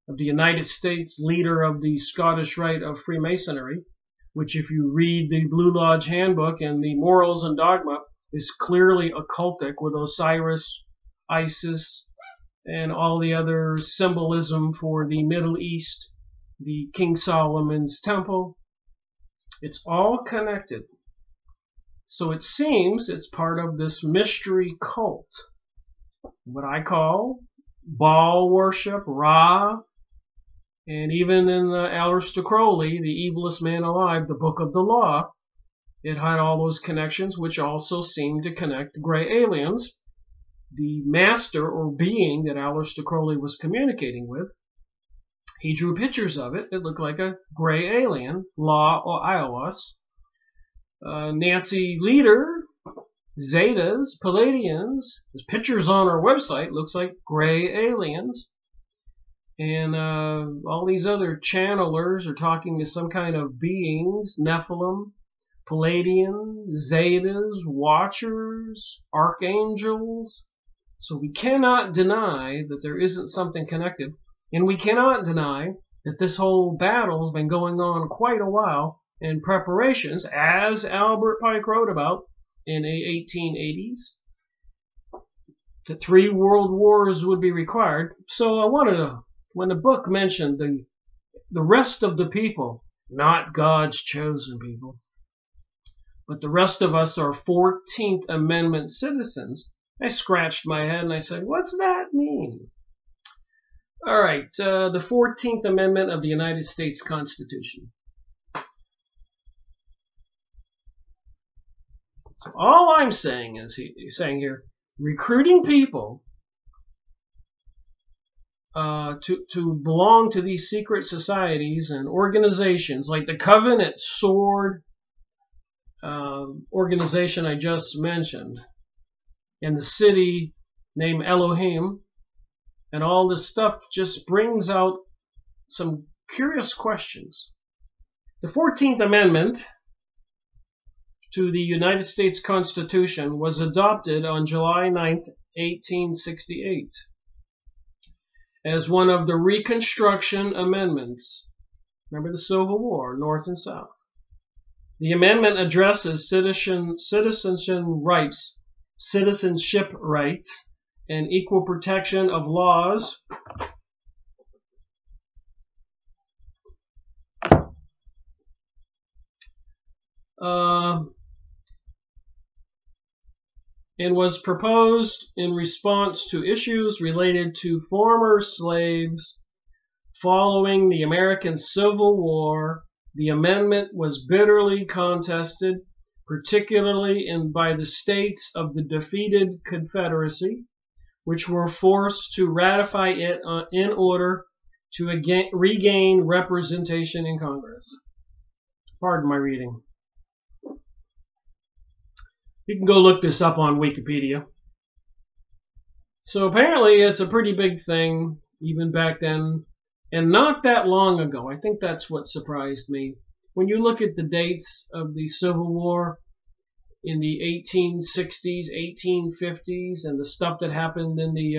of the United States, leader of the Scottish Rite of Freemasonry, which if you read the Blue Lodge Handbook and the Morals and Dogma, is clearly occultic with Osiris, Isis, and all the other symbolism for the Middle East, the King Solomon's Temple. It's all connected. So it seems it's part of this mystery cult, what I call Baal worship, Ra, and even in Aleister Crowley, the evilest man alive, the Book of the Law, it had all those connections, which also seem to connect gray aliens. The master or being that Aleister Crowley was communicating with, he drew pictures of it. It looked like a gray alien, La or Ios. Nancy Leader, Zetas, Palladians, there's pictures on our website, looks like gray aliens. And all these other channelers are talking to some kind of beings, Nephilim, Palladian, Zetas, Watchers, Archangels. So we cannot deny that there isn't something connected. And we cannot deny that this whole battle has been going on quite a while in preparations, as Albert Pike wrote about in the 1880s, that 3 world wars would be required. So I wanted to, when the book mentioned the rest of the people, not God's chosen people, but the rest of us are 14th Amendment citizens, I scratched my head and I said, what's that mean? All right, the 14th Amendment of the United States Constitution. So all I'm saying is, he's saying here, recruiting people to belong to these secret societies and organizations like the Covenant Sword organization I just mentioned, and the city named Elohim, and all this stuff just brings out some curious questions. The 14th Amendment to the United States Constitution was adopted on July 9th, 1868, as one of the Reconstruction Amendments. Remember the Civil War, North and South. The amendment addresses citizenship rights, and equal protection of laws and was proposed in response to issues related to former slaves following the American Civil War. The amendment was bitterly contested, particularly by the states of the defeated Confederacy, which were forced to ratify it in order to regain representation in Congress. Pardon my reading. You can go look this up on Wikipedia. So apparently it's a pretty big thing, even back then, and not that long ago. I think that's what surprised me. When you look at the dates of the Civil War in the 1860s, 1850s, and the stuff that happened in the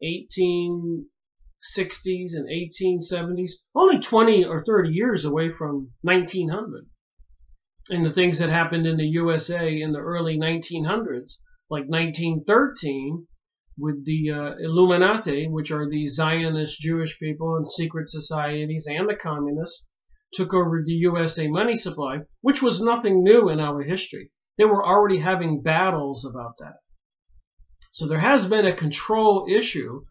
1860s and 1870s, only 20 or 30 years away from 1900. And the things that happened in the USA in the early 1900s, like 1913, with the Illuminati, which are the Zionist Jewish people and secret societies, and the communists, took over the USA money supply, which was nothing new in our history. They were already having battles about that. So there has been a control issue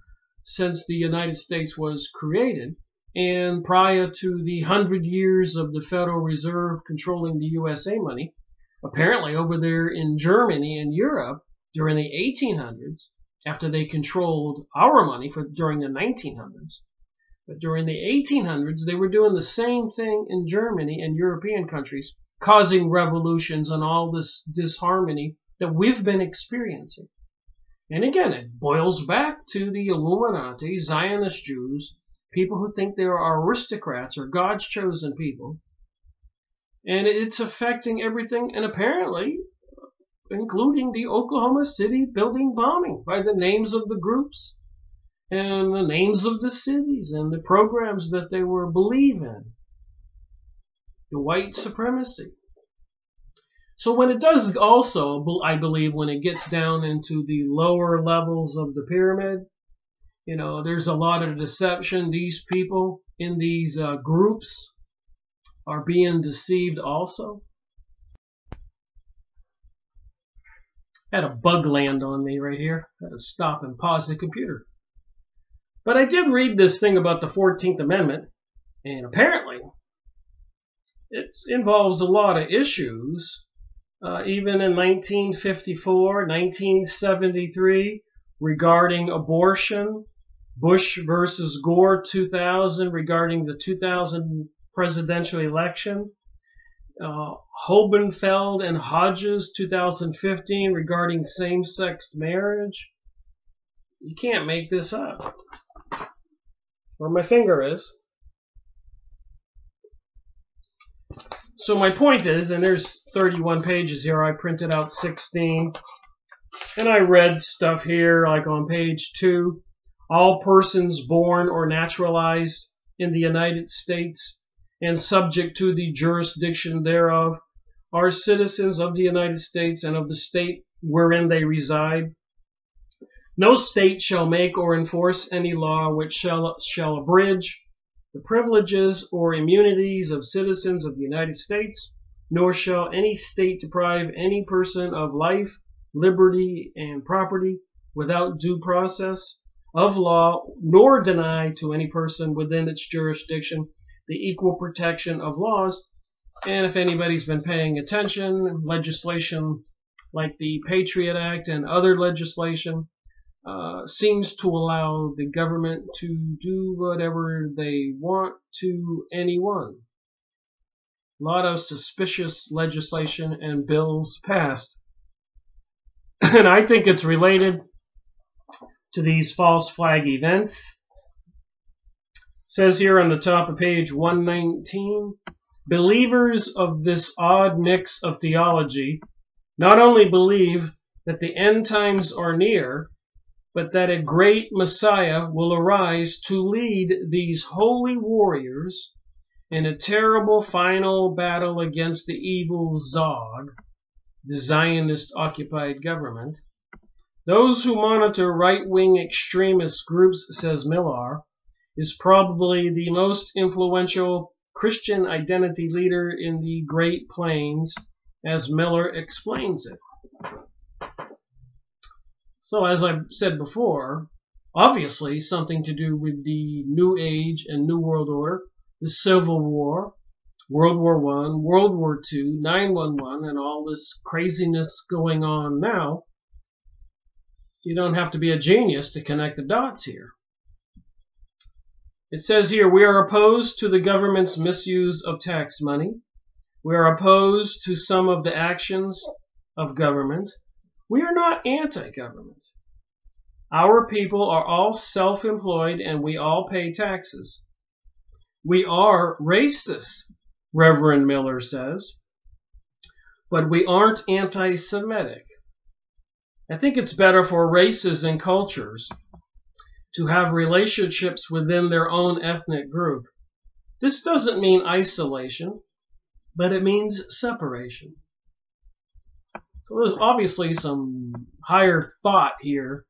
since the United States was created, and prior to the 100 years of the Federal Reserve controlling the USA money, apparently over there in Germany and Europe during the 1800s, after they controlled our money during the 1900s. But during the 1800s, they were doing the same thing in Germany and European countries, causing revolutions and all this disharmony that we've been experiencing. And again, it boils back to the Illuminati, Zionist Jews, people who think they are aristocrats or God's chosen people. And it's affecting everything, and apparently including the Oklahoma City building bombing by the names of the groups. and the names of the cities and the programs that they were believing. The white supremacy. So when it does also, I believe, when it gets down into the lower levels of the pyramid, there's a lot of deception. These people in these groups are being deceived also. Had a bug land on me right here. Had to stop and pause the computer. But I did read this thing about the 14th Amendment, and apparently it involves a lot of issues. Even in 1954, 1973, regarding abortion, Bush versus Gore 2000, regarding the 2000 presidential election, Hobenfeld and Hodges 2015 regarding same-sex marriage. You can't make this up. Where my finger is. So my point is, and there's 31 pages here, I printed out 16, and I read stuff here like on page 2. All persons born or naturalized in the United States and subject to the jurisdiction thereof are citizens of the United States and of the state wherein they reside. No state shall make or enforce any law which shall abridge the privileges or immunities of citizens of the United States, nor shall any state deprive any person of life, liberty, and property without due process of law, nor deny to any person within its jurisdiction the equal protection of laws. And if anybody's been paying attention, legislation like the Patriot Act and other legislation seems to allow the government to do whatever they want to anyone. A lot of suspicious legislation and bills passed. And I think it's related to these false flag events. It says here on the top of page 119, believers of this odd mix of theology not only believe that the end times are near, but that a great Messiah will arise to lead these holy warriors in a terrible final battle against the evil Zog, the Zionist-occupied government. Those who monitor right-wing extremist groups, says Millar, is probably the most influential Christian identity leader in the Great Plains, as Miller explains it. So as I've said before, obviously something to do with the New Age and New World Order, the Civil War, World War I, World War II, 9/11, and all this craziness going on now. You don't have to be a genius to connect the dots here. It says here, we are opposed to the government's misuse of tax money. We are opposed to some of the actions of government. We are not anti-government. Our people are all self-employed and we all pay taxes. We are racist, Reverend Miller says, but we aren't anti-Semitic. I think it's better for races and cultures to have relationships within their own ethnic group. This doesn't mean isolation, but it means separation. So there's obviously some higher thought here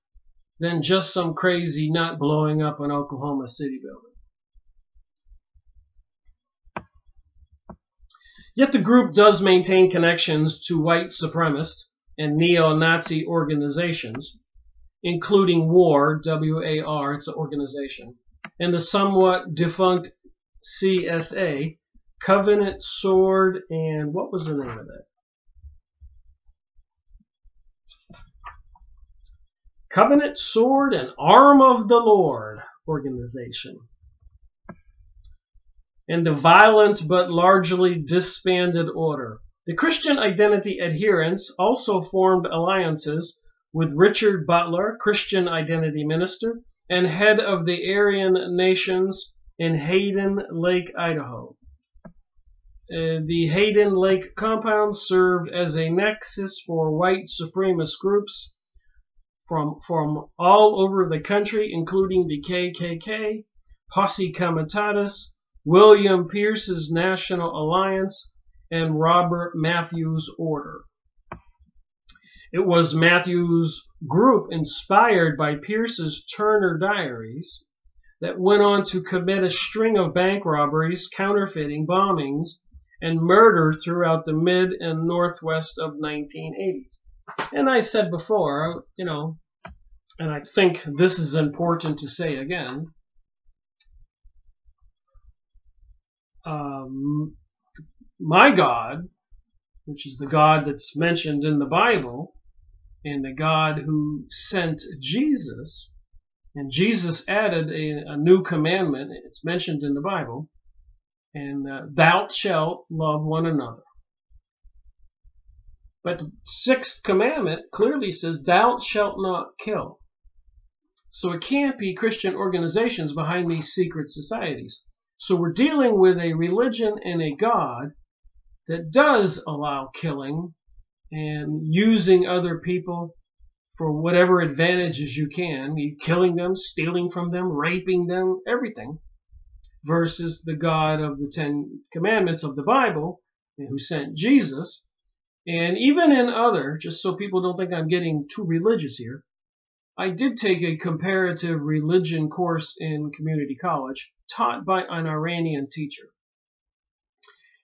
than just some crazy nut blowing up an Oklahoma City building. Yet the group does maintain connections to white supremacist and neo-Nazi organizations, including WAR, W-A-R, it's an organization, and the somewhat defunct CSA, Covenant, Sword, and what was the name of that? Covenant, Sword, and Arm of the Lord organization. And the violent but largely disbanded order. The Christian Identity adherents also formed alliances with Richard Butler, Christian Identity minister, and head of the Aryan Nations in Hayden Lake, Idaho. The Hayden Lake compound served as a nexus for white supremacist groups from all over the country, including the KKK, Posse Comitatus, William Pierce's National Alliance, and Robert Matthews' Order. It was Matthews' group, inspired by Pierce's Turner Diaries, that went on to commit a string of bank robberies, counterfeiting, bombings, and murder throughout the mid and northwest of 1980s. And I said before, and I think this is important to say again, my God, which is the God that's mentioned in the Bible, and the God who sent Jesus, and Jesus added a new commandment, it's mentioned in the Bible, and thou shalt love one another. But the sixth commandment clearly says, thou shalt not kill. So it can't be Christian organizations behind these secret societies. So we're dealing with a religion and a God that does allow killing and using other people for whatever advantages you can. You killing them, stealing from them, raping them, everything. Versus the God of the Ten Commandments of the Bible, who sent Jesus. And even in other, just so people don't think I'm getting too religious here, I did take a comparative religion course in community college taught by an Iranian teacher.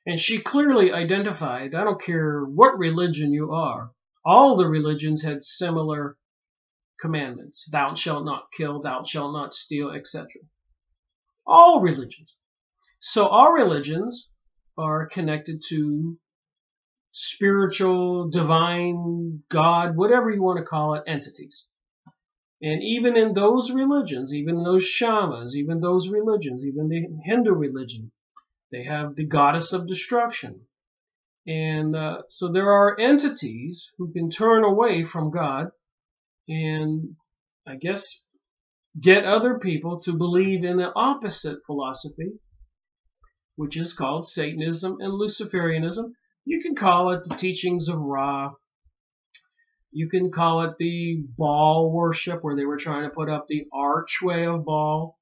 And she clearly identified, I don't care what religion you are, all the religions had similar commandments. Thou shalt not kill, thou shalt not steal, etc. All religions. So all religions are connected to spiritual, divine, God, whatever you want to call it, entities. And even in those religions, even those shamans, even those religions, even the Hindu religion, they have the goddess of destruction. And so there are entities who can turn away from God and, I guess, get other people to believe in the opposite philosophy, which is called Satanism and Luciferianism. You can call it the teachings of Ra. You can call it the Baal worship, where they were trying to put up the archway of Baal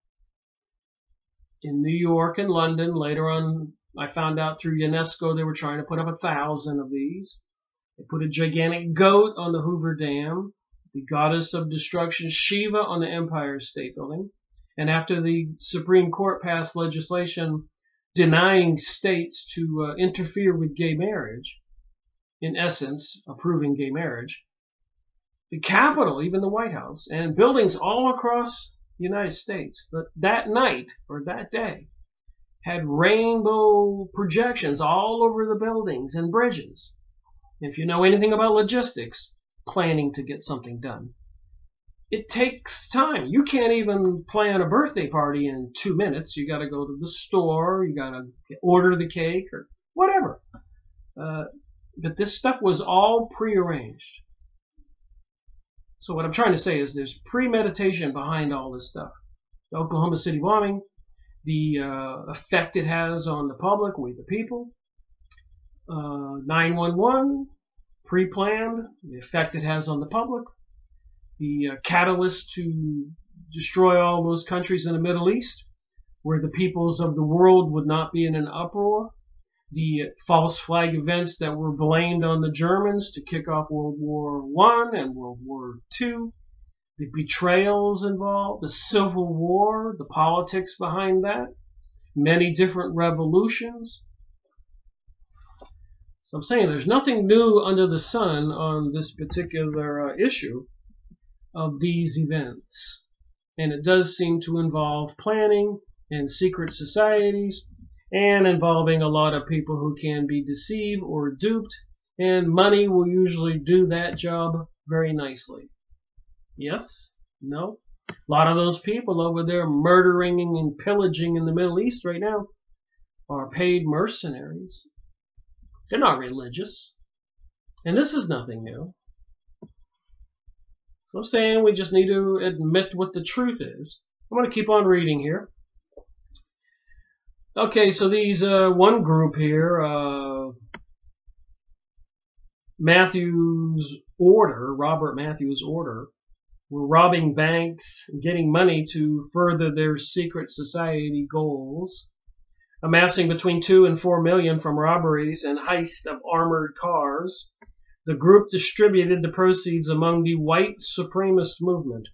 in New York and London. Later on, I found out through UNESCO they were trying to put up 1,000 of these. They put a gigantic goat on the Hoover Dam, the goddess of destruction Shiva on the Empire State Building. And after the Supreme Court passed legislation denying states to interfere with gay marriage, in essence, approving gay marriage, the Capitol, even the White House, and buildings all across the United States, that night or that day, had rainbow projections all over the buildings and bridges. If you know anything about logistics, planning to get something done, it takes time. You can't even plan a birthday party in 2 minutes. You got to go to the store, you got to order the cake or whatever. But this stuff was all prearranged. So what I'm trying to say is there's premeditation behind all this stuff. The Oklahoma City bombing, the effect it has on the public, we the people. 9/11, pre-planned, the effect it has on the public. The catalyst to destroy all those countries in the Middle East, where the peoples of the world would not be in an uproar. The false flag events that were blamed on the Germans to kick off World War I and World War II, the betrayals involved, the Civil War, the politics behind that, many different revolutions. So I'm saying there's nothing new under the sun on this particular issue of these events. And it does seem to involve planning and secret societies, and involving a lot of people who can be deceived or duped, and money will usually do that job very nicely. Yes? No? A lot of those people over there murdering and pillaging in the Middle East right now are paid mercenaries. They're not religious. And this is nothing new. So I'm saying we just need to admit what the truth is. I'm going to keep on reading here. Okay, so these one group here, Matthews' Order, Robert Matthews' Order, were robbing banks, getting money to further their secret society goals, amassing between 2 and 4 million from robberies and heist of armored cars. The group distributed the proceeds among the white supremacist movement.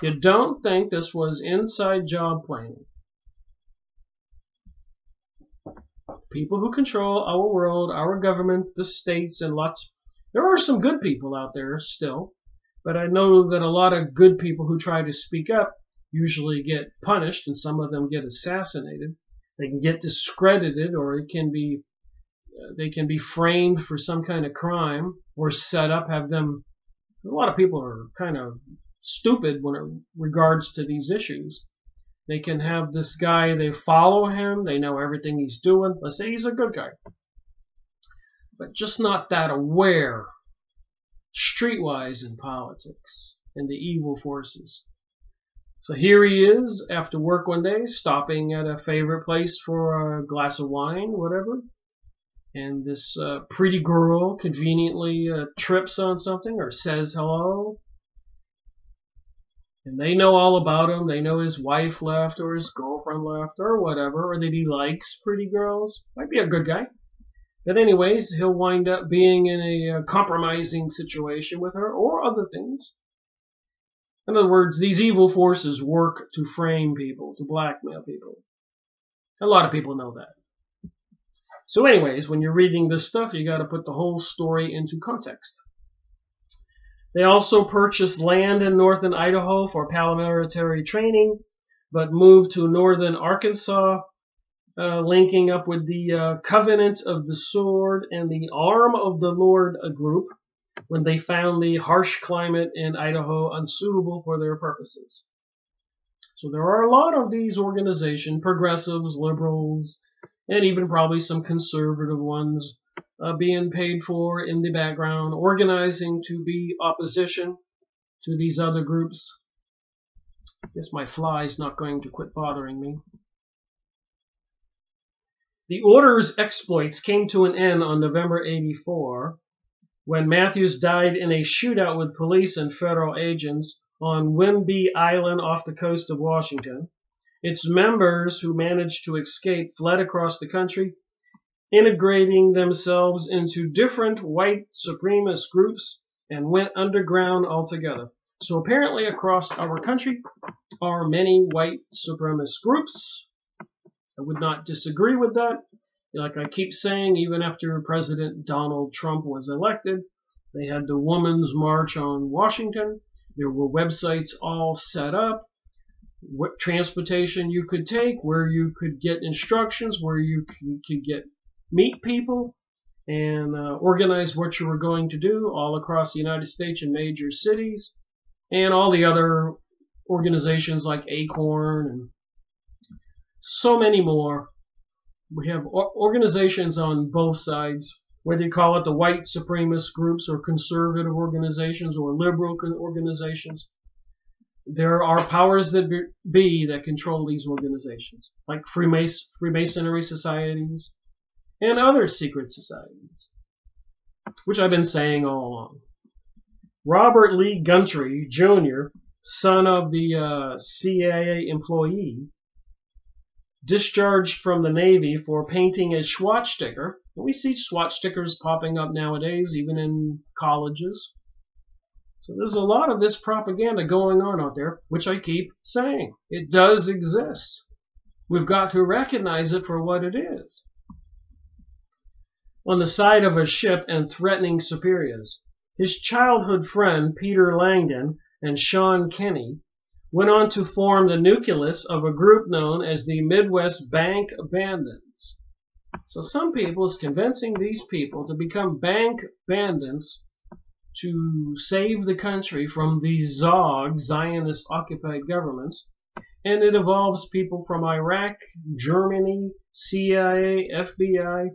You don't think this was inside job planning? People who control our world, our government, the states, and lots. There are some good people out there still, but I know that a lot of good people who try to speak up usually get punished, and some of them get assassinated. They can get discredited, or they can be framed for some kind of crime, or set up, have them. A lot of people are kind of stupid when it regards to these issues. They can have this guy, they follow him, they know everything he's doing. Let's say he's a good guy, but just not that aware, streetwise in politics and the evil forces. So here he is after work one day, stopping at a favorite place for a glass of wine, whatever. And this pretty girl conveniently trips on something or says hello. And they know all about him. They know his wife left or his girlfriend left or whatever, or that he likes pretty girls. Might be a good guy. But anyways, he'll wind up being in a compromising situation with her or other things. In other words, these evil forces work to frame people, to blackmail people. A lot of people know that. So anyways, when you're reading this stuff, you got to put the whole story into context. They also purchased land in northern Idaho for paramilitary training, but moved to northern Arkansas, linking up with the Covenant of the Sword and the Arm of the Lord group when they found the harsh climate in Idaho unsuitable for their purposes. So there are a lot of these organizations, progressives, liberals, and even probably some conservative ones, being paid for in the background, organizing to be opposition to these other groups. I guess my fly's not going to quit bothering me. The Order's exploits came to an end on November 84, when Matthews died in a shootout with police and federal agents on Whidbey Island off the coast of Washington. Its members who managed to escape fled across the country, integrating themselves into different white supremacist groups and went underground altogether. So apparently across our country are many white supremacist groups. I would not disagree with that. Like I keep saying, even after President Donald Trump was elected, they had the Women's March on Washington. There were websites all set up, what transportation you could take, where you could get instructions, where you could meet people and organize what you were going to do all across the United States in major cities, and all the other organizations like Acorn and so many more. We have organizations on both sides, whether you call it the white supremacist groups or conservative organizations or liberal organizations. There are powers that be that control these organizations, like Freemasonry societies and other secret societies, which I've been saying all along. Robert Lee Gundry, Jr., son of the CIA employee, discharged from the Navy for painting a swastika. We see swastikas popping up nowadays, even in colleges. So there's a lot of this propaganda going on out there, which I keep saying. It does exist. We've got to recognize it for what it is. On the side of a ship and threatening superiors, his childhood friend Peter Langdon and Sean Kenny went on to form the nucleus of a group known as the Midwest Bank Bandits. So some people is convincing these people to become bank bandits to save the country from these ZOG, Zionist-occupied governments, and it involves people from Iraq, Germany, CIA, FBI,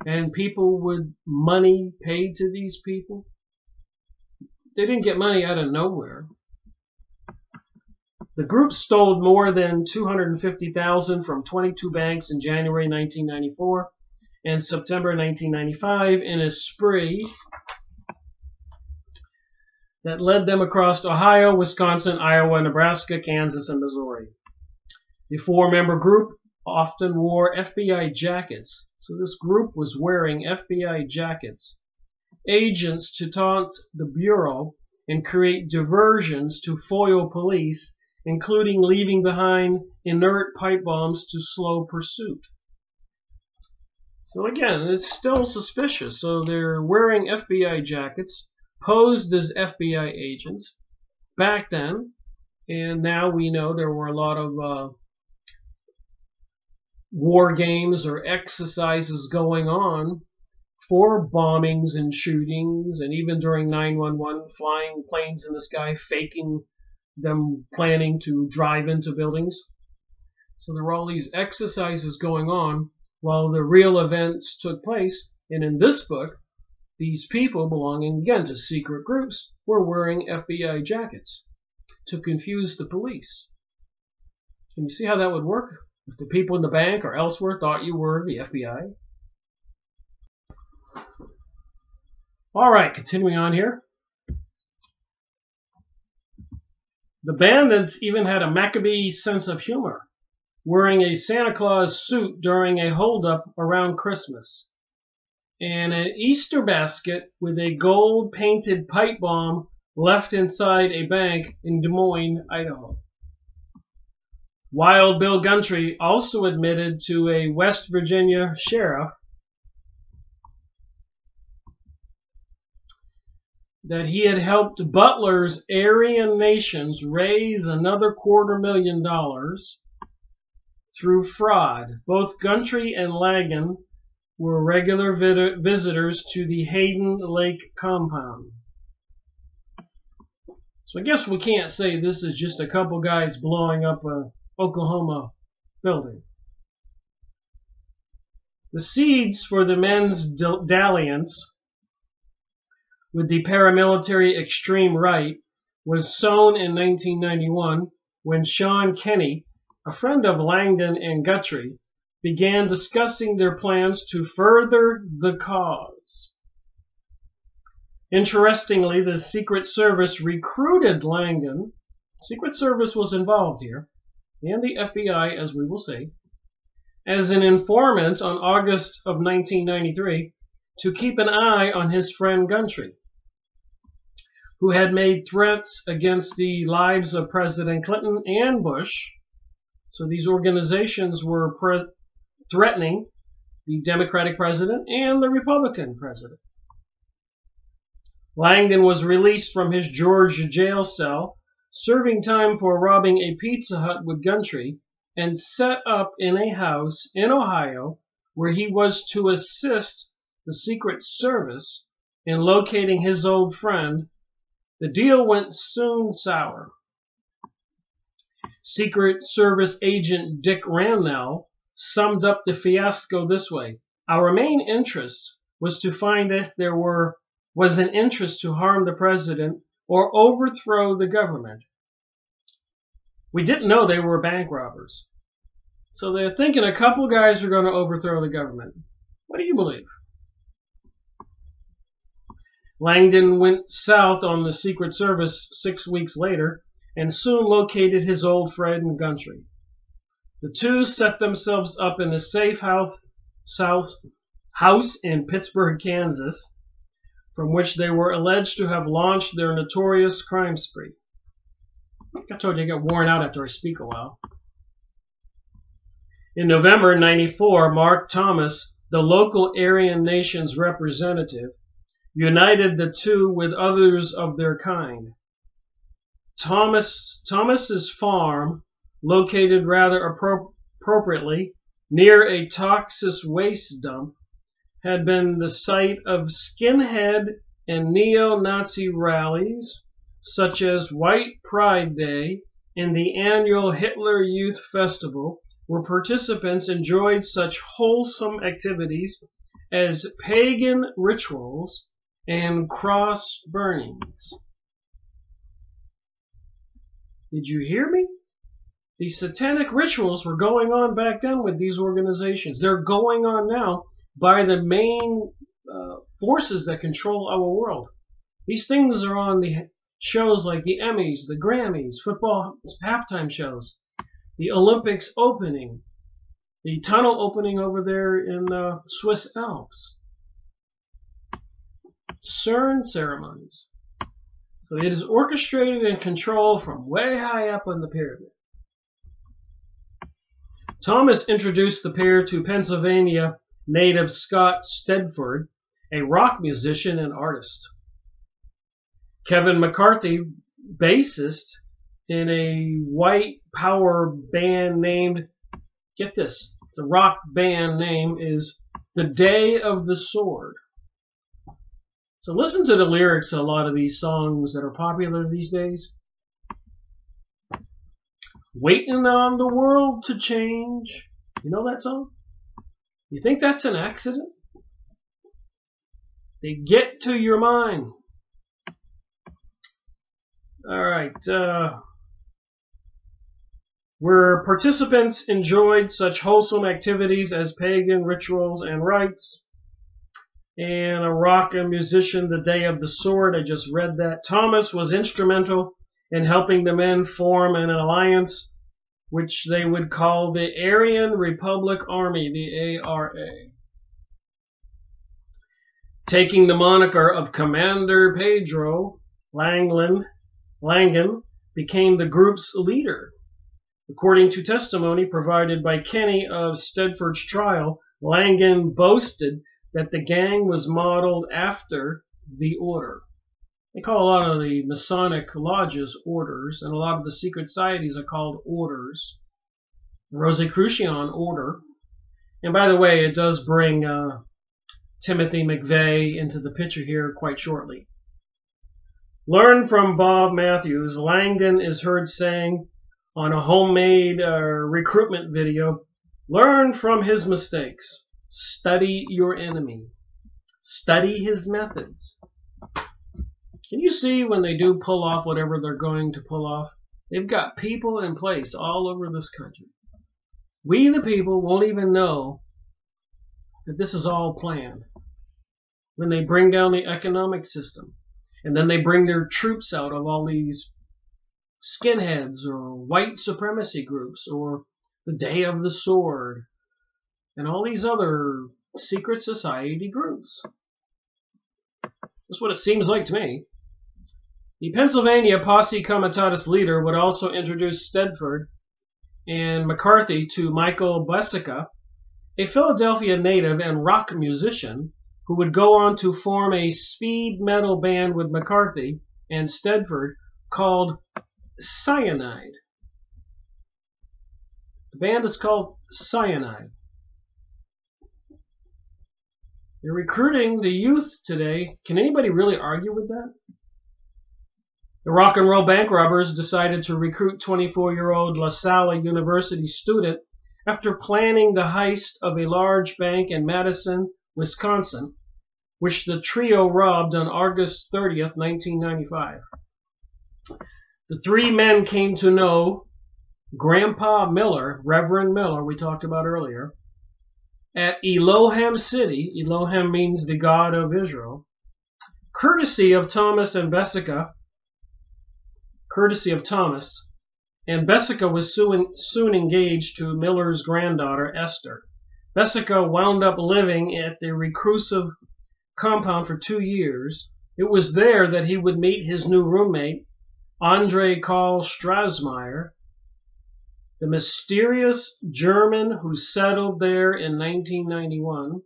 and people with money paid to these people. They didn't get money out of nowhere. The group stole more than $250,000 from 22 banks in January 1994 and September 1995 in a spree that led them across Ohio, Wisconsin, Iowa, Nebraska, Kansas, and Missouri. The four-member group often wore FBI jackets. So this group was wearing FBI jackets. Agents to taunt the Bureau and create diversions to foil police, including leaving behind inert pipe bombs to slow pursuit. So again, it's still suspicious. So they're wearing FBI jackets, posed as FBI agents back then, and now we know there were a lot of war games or exercises going on for bombings and shootings, and even during 9/11, flying planes in the sky, faking them planning to drive into buildings. So there were all these exercises going on while the real events took place. And in this book, these people belonging again to secret groups were wearing FBI jackets to confuse the police. Can you see how that would work? If the people in the bank or elsewhere thought you were the FBI. All right, continuing on here. The bandits even had a Maccabee sense of humor, wearing a Santa Claus suit during a holdup around Christmas, and an Easter basket with a gold-painted pipe bomb left inside a bank in Des Moines, Idaho. Wild Bill Gundry also admitted to a West Virginia sheriff that he had helped Butler's Aryan nations raise another $250,000 through fraud. Both Gundry and Lagan were regular visitors to the Hayden Lake compound. So I guess we can't say this is just a couple guys blowing up a Oklahoma building. The seeds for the men's dalliance with the paramilitary extreme right was sown in 1991 when Sean Kenney, a friend of Langdon and Guthrie, began discussing their plans to further the cause. Interestingly, the Secret Service recruited Langdon. Secret Service was involved here, and the FBI, as we will see, as an informant on August of 1993 to keep an eye on his friend Gundry, who had made threats against the lives of President Clinton and Bush. So these organizations were threatening the Democratic president and the Republican president. Langdon was released from his Georgia jail cell, serving time for robbing a Pizza Hut with Gundry, and set up in a house in Ohio where he was to assist the Secret Service in locating his old friend. The deal went soon sour. Secret Service agent Dick Randall summed up the fiasco this way: "Our main interest was to find if there was an interest to harm the president or overthrow the government. We didn't know they were bank robbers." So they're thinking a couple guys are going to overthrow the government. What do you believe? Langdon went south on the Secret Service 6 weeks later and soon located his old friend Gundry. The two set themselves up in a safe house in Pittsburgh, Kansas, from which they were alleged to have launched their notorious crime spree. I told you I get worn out after I speak a while. In November '94, Mark Thomas, the local Aryan Nations representative, united the two with others of their kind. Thomas's farm, located rather appropriately near a toxic waste dump, had been the site of skinhead and neo-Nazi rallies, such as White Pride Day and the annual Hitler Youth Festival, where participants enjoyed such wholesome activities as pagan rituals and cross burnings. Did you hear me? The satanic rituals were going on back then with these organizations. They're going on now by the main forces that control our world. These things are on the shows like the Emmys, the Grammys, football halftime shows, the Olympics opening, the tunnel opening over there in the Swiss Alps, CERN ceremonies. So it is orchestrated and controlled from way high up on the pyramid. Thomas introduced the pair to Pennsylvania native Scott Stedford, a rock musician and artist. Kevin McCarthy, bassist in a white power band named, get this, the rock band name is The Day of the Sword. So listen to the lyrics of a lot of these songs that are popular these days. Waiting on the world to change. You know that song? You think that's an accident? They get to your mind. Alright, where participants enjoyed such wholesome activities as pagan rituals and rites, and a rock and musician, The Day of the Sword, I just read that. Thomas was instrumental in helping the men form an alliance which they would call the Aryan Republic Army, the ARA. Taking the moniker of Commander Pedro, Langan became the group's leader. According to testimony provided by Kenny of Stedford's trial, Langan boasted that the gang was modeled after the Order. They call a lot of the Masonic lodges orders, and a lot of the secret societies are called orders. Rosicrucian order. And by the way, it does bring Timothy McVeigh into the picture here quite shortly. Learn from Bob Matthews. Langdon is heard saying on a homemade recruitment video, learn from his mistakes. Study your enemy. Study his methods. Can you see when they do pull off whatever they're going to pull off? They've got people in place all over this country. We, the people, won't even know that this is all planned. When they bring down the economic system, and then they bring their troops out of all these skinheads or white supremacy groups or the Day of the Sword and all these other secret society groups. That's what it seems like to me. The Pennsylvania Posse Comitatus leader would also introduce Stedford and McCarthy to Michael Bessica, a Philadelphia native and rock musician who would go on to form a speed metal band with McCarthy and Stedford called Cyanide. The band is called Cyanide. They're recruiting the youth today. Can anybody really argue with that? The rock and roll bank robbers decided to recruit 24-year-old La Salle University student after planning the heist of a large bank in Madison, Wisconsin, which the trio robbed on August 30th, 1995. The three men came to know Grandpa Miller, Reverend Miller, we talked about earlier, at Elohim City. Elohim means the God of Israel. Courtesy of Thomas, and Bessica was soon engaged to Miller's granddaughter, Esther. Bessica wound up living at the reclusive compound for 2 years. It was there that he would meet his new roommate, Andre Karl Strasmeyer, the mysterious German who settled there in 1991.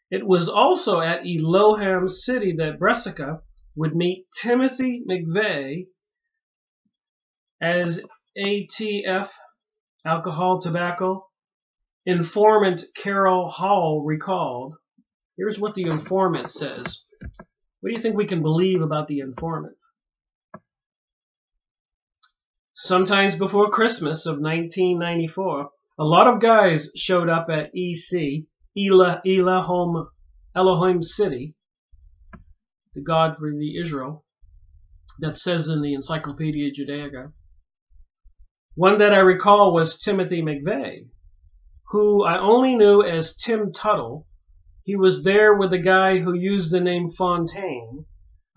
It was also at Elohim City that Bessica would meet Timothy McVeigh as ATF, alcohol, tobacco, informant Carol Hall recalled. Here's what the informant says. What do you think we can believe about the informant? Sometimes before Christmas of 1994, a lot of guys showed up at EC, Elohim City, the God for the Israel, that says in the Encyclopedia Judaica. One that I recall was Timothy McVeigh, who I only knew as Tim Tuttle. He was there with a guy who used the name Fontaine,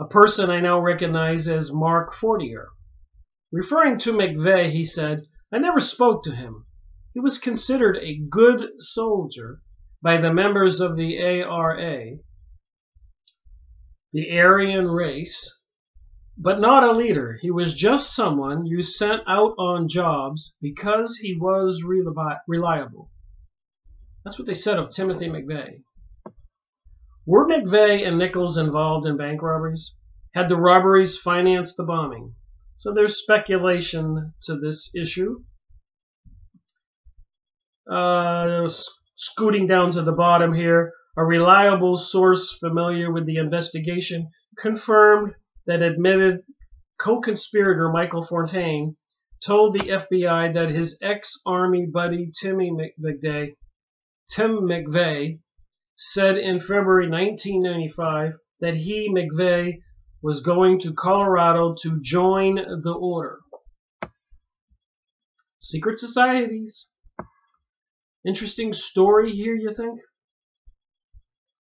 a person I now recognize as Mark Fortier. Referring to McVeigh, he said, "I never spoke to him. He was considered a good soldier by the members of the ARA, the Aryan race, but not a leader. He was just someone you sent out on jobs because he was reliable." That's what they said of Timothy McVeigh. Were McVeigh and Nichols involved in bank robberies? Had the robberies financed the bombing? So there's speculation to this issue. Scooting down to the bottom here, a reliable source familiar with the investigation confirmed that admitted co-conspirator Michael Fontaine told the FBI that his ex-Army buddy Tim McVeigh said in February 1995 that he, McVeigh, was going to Colorado to join the order. Secret societies. Interesting story here, you think?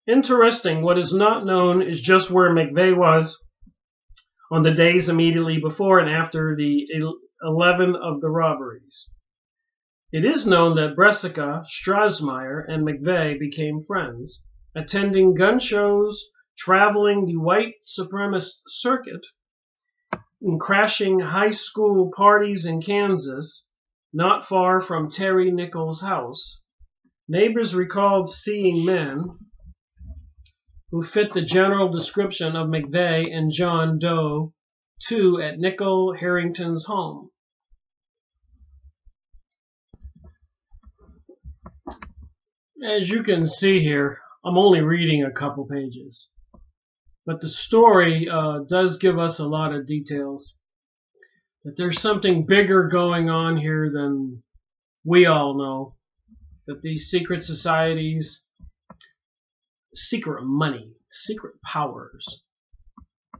Interesting. What is not known is just where McVeigh was on the days immediately before and after the 11 of the robberies. It is known that Bresica, Strassmeyer, and McVeigh became friends, attending gun shows, traveling the white supremacist circuit, and crashing high school parties in Kansas, not far from Terry Nichols' house. Neighbors recalled seeing men who fit the general description of McVeigh and John Doe II at Nickel Harrington's home. As you can see here, I'm only reading a couple pages, but the story does give us a lot of details. That there's something bigger going on here than we all know. That these secret societies, secret money, secret powers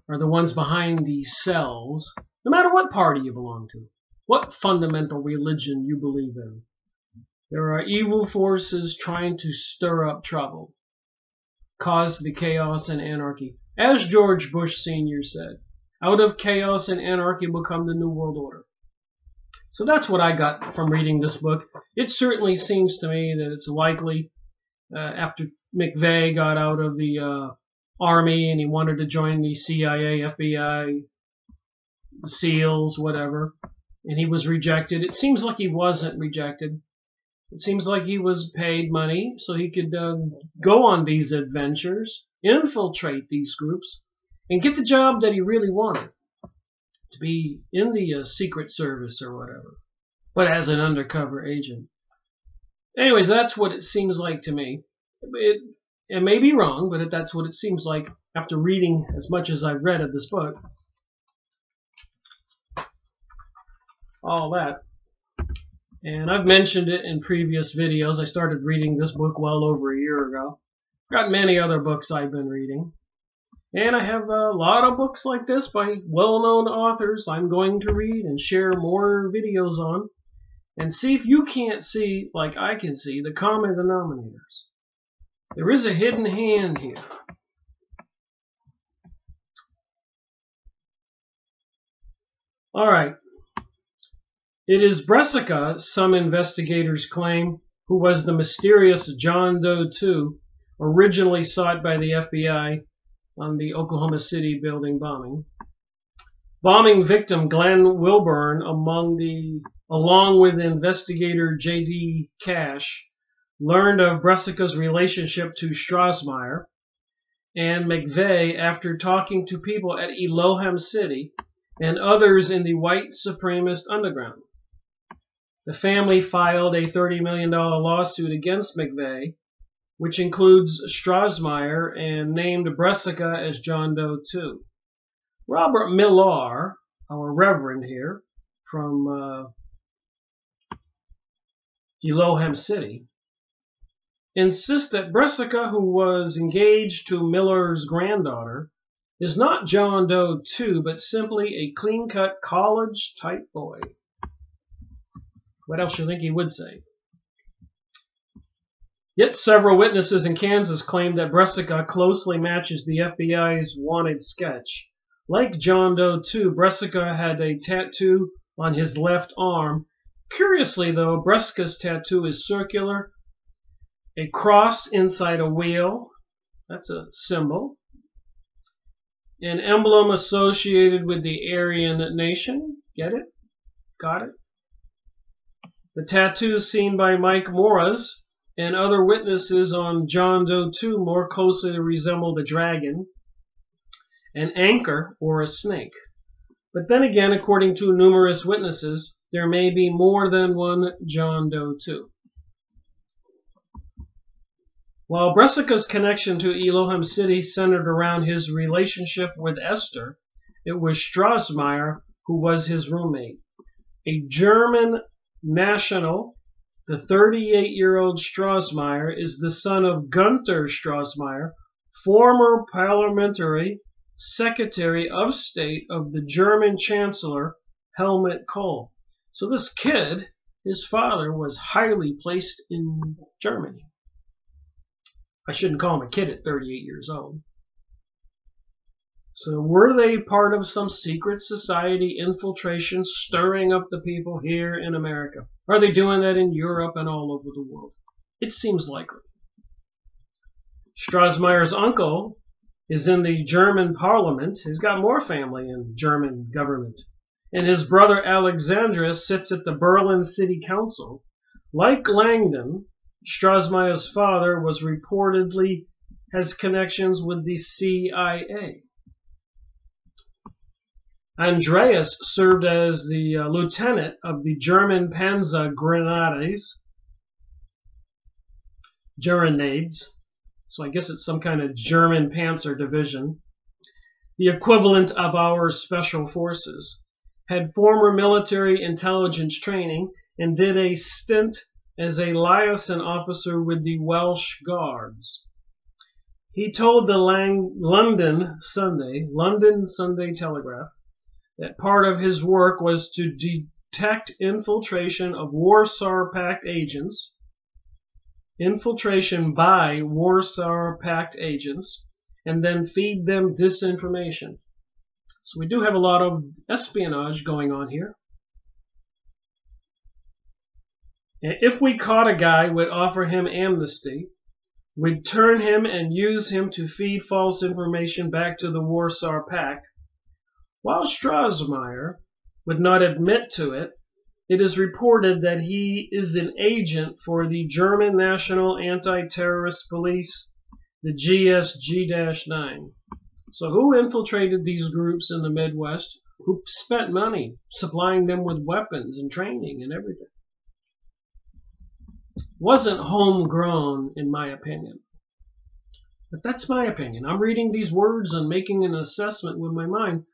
are the ones behind these cells, no matter what party you belong to, what fundamental religion you believe in. There are evil forces trying to stir up trouble, cause the chaos and anarchy. As George Bush Sr. said, out of chaos and anarchy will come the New World Order. So that's what I got from reading this book. It certainly seems to me that it's likely after McVeigh got out of the Army and he wanted to join the CIA, FBI, the SEALs, whatever, and he was rejected. It seems like he wasn't rejected. It seems like he was paid money so he could go on these adventures, infiltrate these groups, and get the job that he really wanted, to be in the Secret Service or whatever, but as an undercover agent. Anyways, that's what it seems like to me. It may be wrong, but that's what it seems like after reading as much as I've read of this book. All that. And I've mentioned it in previous videos. I started reading this book well over a year ago. Got many other books I've been reading. And I have a lot of books like this by well-known authors I'm going to read and share more videos on. And see if you can't see, like I can see, the common denominators. There is a hidden hand here. Alright. It is Bresica, some investigators claim, who was the mysterious John Doe II, originally sought by the FBI on the Oklahoma City building bombing. Bombing victim Glenn Wilburn, along with investigator J.D. Cash, learned of Bresica's relationship to Strassmeyer and McVeigh after talking to people at Elohim City and others in the white supremacist underground. The family filed a $30 million lawsuit against McVeigh, which includes Strassmeyer, and named Bresica as John Doe II. Robert Millar, our reverend here from Elohim City, insists that Bresica, who was engaged to Millar's granddaughter, is not John Doe II, but simply a clean-cut college-type boy. What else do you think he would say? Yet several witnesses in Kansas claim that Bressica closely matches the FBI's wanted sketch. Like John Doe 2, Bressica had a tattoo on his left arm. Curiously, though, Bressica's tattoo is circular, a cross inside a wheel. That's a symbol. An emblem associated with the Aryan nation. Get it? Got it? The tattoos seen by Mike Moraz and other witnesses on John Doe 2 more closely resembled a dragon, an anchor, or a snake. But then again, according to numerous witnesses, there may be more than one John Doe 2. While Bressica's connection to Elohim City centered around his relationship with Esther, it was Strossmayer who was his roommate. A German national, the 38-year-old Strossmayer is the son of Gunther Strossmayer, former parliamentary secretary of state of the German Chancellor Helmut Kohl. So this kid, his father, was highly placed in Germany. I shouldn't call him a kid at 38 years old. So were they part of some secret society infiltration stirring up the people here in America? Are they doing that in Europe and all over the world? It seems likely. Strossmayer's uncle is in the German parliament. He's got more family in German government. And his brother Alexandrus sits at the Berlin City Council. Like Langdon, Strossmayer's father was reportedly has connections with the CIA. Andreas served as the lieutenant of the German Panzer Grenades, so I guess it's some kind of German Panzer division, the equivalent of our special forces, had former military intelligence training, and did a stint as a liaison officer with the Welsh Guards. He told the London Sunday Telegraph that part of his work was to detect infiltration of Warsaw Pact agents, infiltration by Warsaw Pact agents, and then feed them disinformation. So we do have a lot of espionage going on here. And if we caught a guy, we'd offer him amnesty. We'd turn him and use him to feed false information back to the Warsaw Pact. While Strossmayer would not admit to it, it is reported that he is an agent for the German National Anti-Terrorist Police, the GSG-9. So who infiltrated these groups in the Midwest? Who spent money supplying them with weapons and training and everything? Wasn't homegrown, in my opinion. But that's my opinion. I'm reading these words and making an assessment with my mind.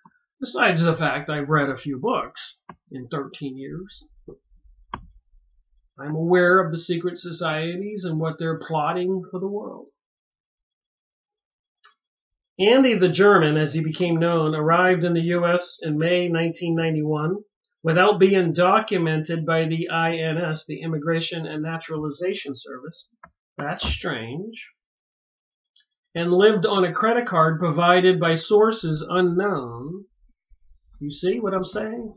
Besides the fact I've read a few books in 13 years. I'm aware of the secret societies and what they're plotting for the world. Andy the German, as he became known, arrived in the U.S. in May 1991 without being documented by the INS, the Immigration and Naturalization Service. That's strange. And lived on a credit card provided by sources unknown. You see what I'm saying?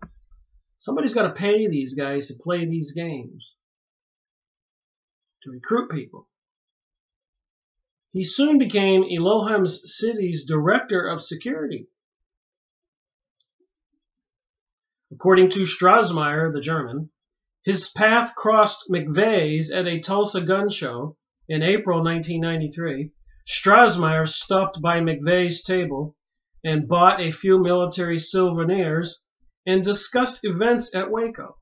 Somebody's got to pay these guys to play these games, to recruit people. He soon became Elohim City's director of security. According to Strossmayer, the German, his path crossed McVeigh's at a Tulsa gun show in April 1993. Strossmayer stopped by McVeigh's table and bought a few military souvenirs and discussed events at Waco.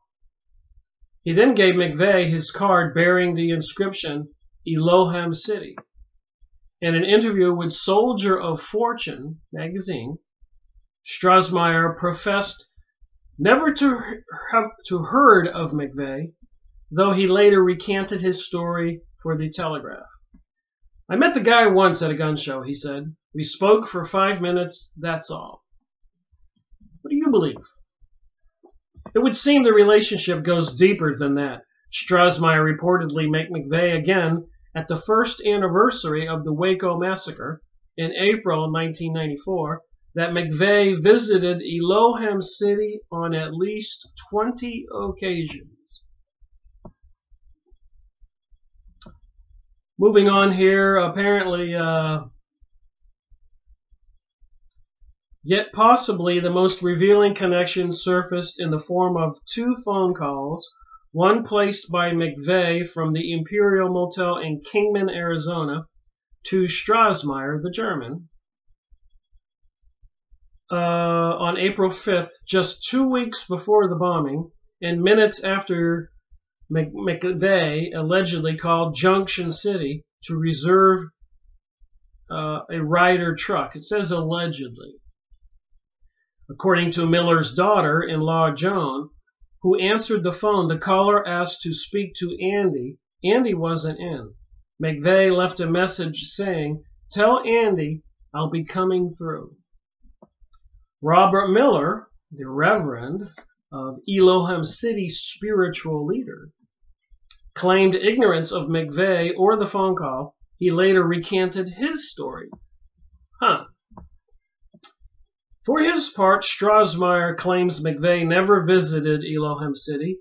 He then gave McVeigh his card bearing the inscription Elohim City. In an interview with Soldier of Fortune magazine, Strossmayer professed never to have heard of McVeigh, though he later recanted his story for the Telegraph. I met the guy once at a gun show, he said. We spoke for 5 minutes, that's all. What do you believe? It would seem the relationship goes deeper than that. Strossmayer reportedly met McVeigh again at the first anniversary of the Waco massacre in April 1994 that McVeigh visited Elohim City on at least 20 occasions. Moving on here, apparently, yet possibly the most revealing connection surfaced in the form of two phone calls, one placed by McVeigh from the Imperial Motel in Kingman, Arizona, to Strassmeyer, the German, on April 5th, just 2 weeks before the bombing, and minutes after McVeigh allegedly called Junction City to reserve a Ryder truck. It says allegedly. According to Miller's daughter-in-law, Joan, who answered the phone, the caller asked to speak to Andy. Andy wasn't in. McVeigh left a message saying, "Tell Andy I'll be coming through." Robert Miller, the Reverend of Elohim City spiritual leader, claimed ignorance of McVeigh or the phone call. He later recanted his story. For his part, Strassmeyer claims McVeigh never visited Elohim City.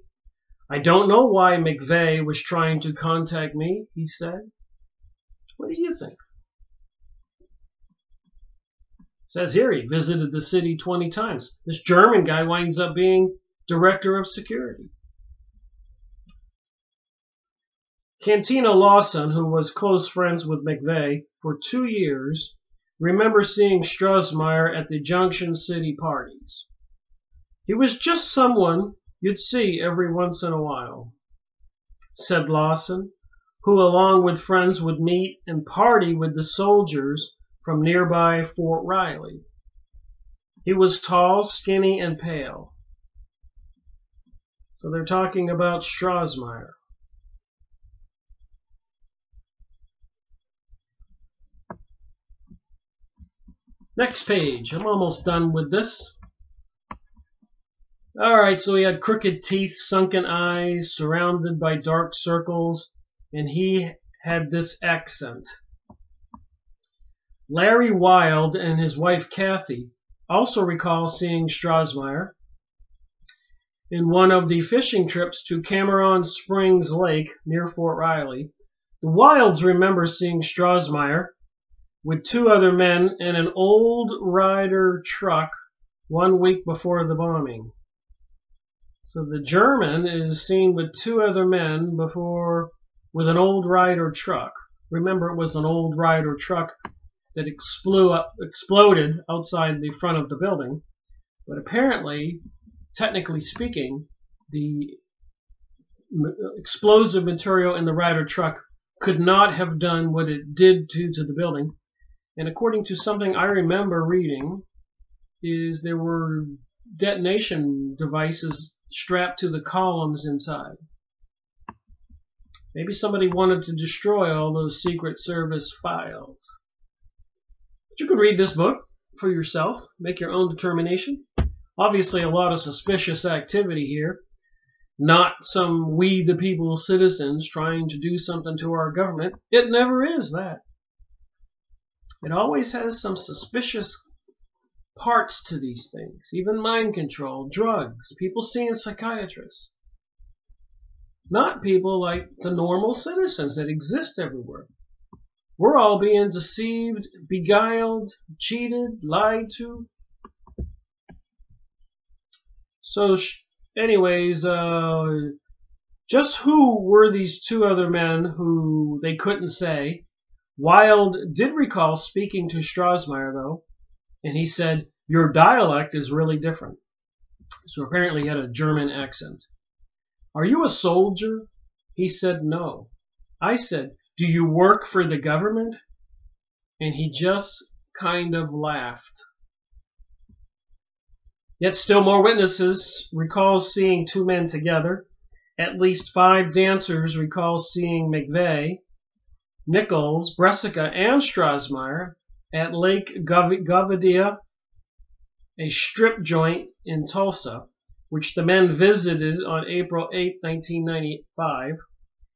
"I don't know why McVeigh was trying to contact me," he said. What do you think? It says here he visited the city 20 times. This German guy winds up being director of security. Cantina Lawson, who was close friends with McVeigh for 2 years, remember seeing Strassmeyer at the Junction City parties. "He was just someone you'd see every once in a while," said Lawson, who along with friends would meet and party with the soldiers from nearby Fort Riley. He was tall, skinny, and pale. So they're talking about Strassmeyer. Next page. I'm almost done with this. Alright, so he had crooked teeth, sunken eyes, surrounded by dark circles, and he had this accent. Larry Wilde and his wife Kathy also recall seeing Strassmeyer in one of the fishing trips to Cameron Springs Lake near Fort Riley. The Wildes remember seeing Strassmeyer with 2 other men in an old Ryder truck 1 week before the bombing. So the German is seen with 2 other men with an old Ryder truck. Remember, it was an old Ryder truck that exploded outside the front of the building. But apparently, technically speaking, the explosive material in the Ryder truck could not have done what it did to the building. And according to something I remember reading, is there were detonation devices strapped to the columns inside. Maybe somebody wanted to destroy all those Secret Service files. But you can read this book for yourself, make your own determination. Obviously, a lot of suspicious activity here. Not some we the people citizens trying to do something to our government. It never is that. It always has some suspicious parts to these things. Even mind control, drugs, people seeing psychiatrists. Not people like the normal citizens that exist everywhere. We're all being deceived, beguiled, cheated, lied to. So anyways, just who were these 2 other men who they couldn't say? Wilde did recall speaking to Strassmeyer, though, and he said, "Your dialect is really different." So apparently he had a German accent. "Are you a soldier?" He said, "No." I said, "Do you work for the government?" And he just kind of laughed. Yet still more witnesses recall seeing 2 men together. At least 5 dancers recall seeing McVeigh, Nichols, Bresica, and Strassmeyer at Lake Govidia, a strip joint in Tulsa, which the men visited on April 8, 1995,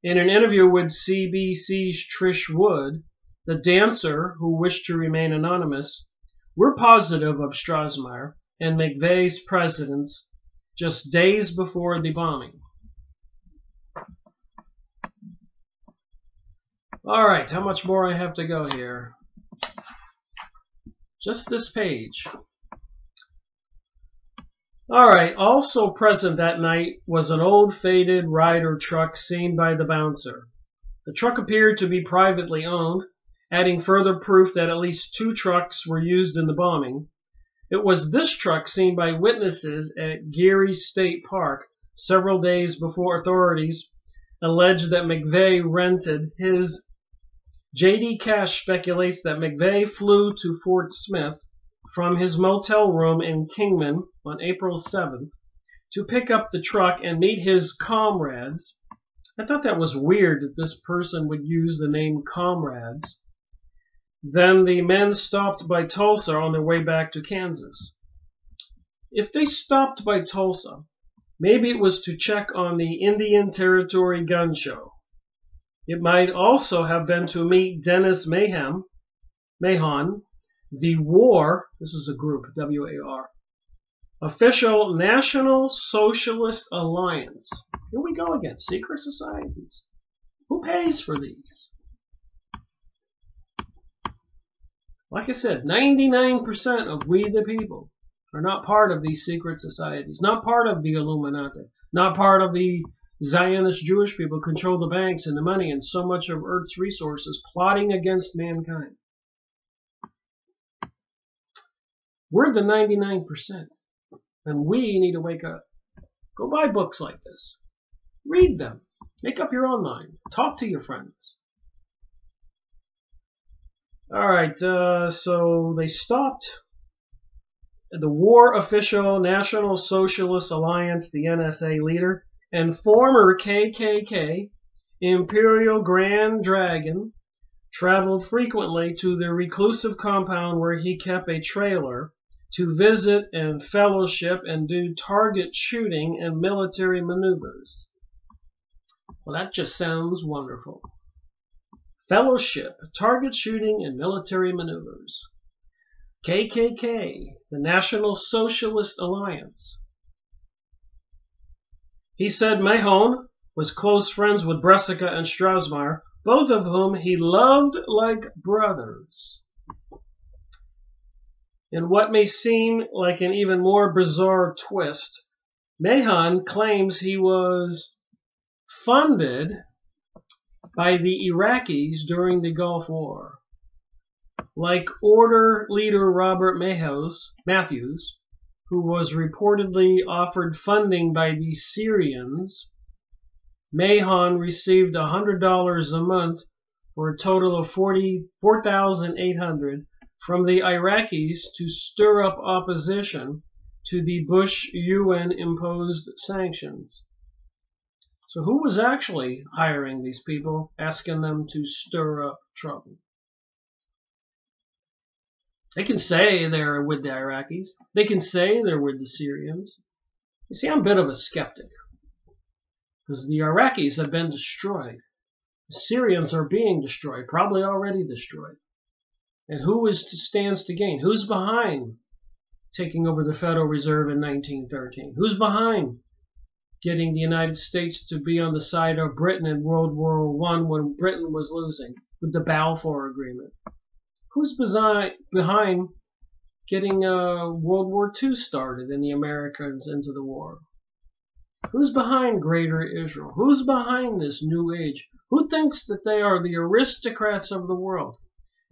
In an interview with CBC's Trish Wood, the dancer, who wished to remain anonymous, were positive of Strossmayer and McVeigh's presence just days before the bombing. All right, how much more I have to go here? Just this page. All right, also present that night was an old faded Ryder truck seen by the bouncer. The truck appeared to be privately owned, adding further proof that at least 2 trucks were used in the bombing. It was this truck seen by witnesses at Geary State Park several days before authorities alleged that McVeigh rented his. J.D. Cash speculates that McVeigh flew to Fort Smith from his motel room in Kingman on April 7th to pick up the truck and meet his comrades. I thought that was weird that this person would use the name comrades. Then the men stopped by Tulsa on their way back to Kansas. If they stopped by Tulsa, maybe it was to check on the Indian Territory gun show. It might also have been to meet Dennis Mahon, the WAR, this is a group, W-A-R, official National Socialist Alliance. Here we go again, secret societies. Who pays for these? Like I said, 99% of we the people are not part of these secret societies, not part of the Illuminati, not part of the Zionist Jewish people control the banks and the money and so much of Earth's resources, plotting against mankind. We're the 99%, and we need to wake up. Go buy books like this. Read them. Make up your own mind. Talk to your friends. All right, so they stopped. The war official National Socialist Alliance, the NSA leader, and former KKK Imperial Grand Dragon traveled frequently to the reclusive compound where he kept a trailer to visit and fellowship and do target shooting and military maneuvers. Well, that just sounds wonderful. Fellowship, target shooting, and military maneuvers. KKK, the National Socialist Alliance. He said Mahon was close friends with Bresika and Strossmayer, both of whom he loved like brothers. In what may seem like an even more bizarre twist, Mahon claims he was funded by the Iraqis during the Gulf War. Like Order leader Robert Matthews, who was reportedly offered funding by the Syrians, Mahon received $100 a month for a total of $4,800 from the Iraqis to stir up opposition to the Bush UN-imposed sanctions. So who was actually hiring these people, asking them to stir up trouble? They can say they're with the Iraqis. They can say they're with the Syrians. You see, I'm a bit of a skeptic, because the Iraqis have been destroyed. The Syrians are being destroyed, probably already destroyed. And who stands to gain? Who's behind taking over the Federal Reserve in 1913? Who's behind getting the United States to be on the side of Britain in World War I when Britain was losing with the Balfour Agreement? Who's behind getting World War II started and the Americans into the war? Who's behind Greater Israel? Who's behind this new age? Who thinks that they are the aristocrats of the world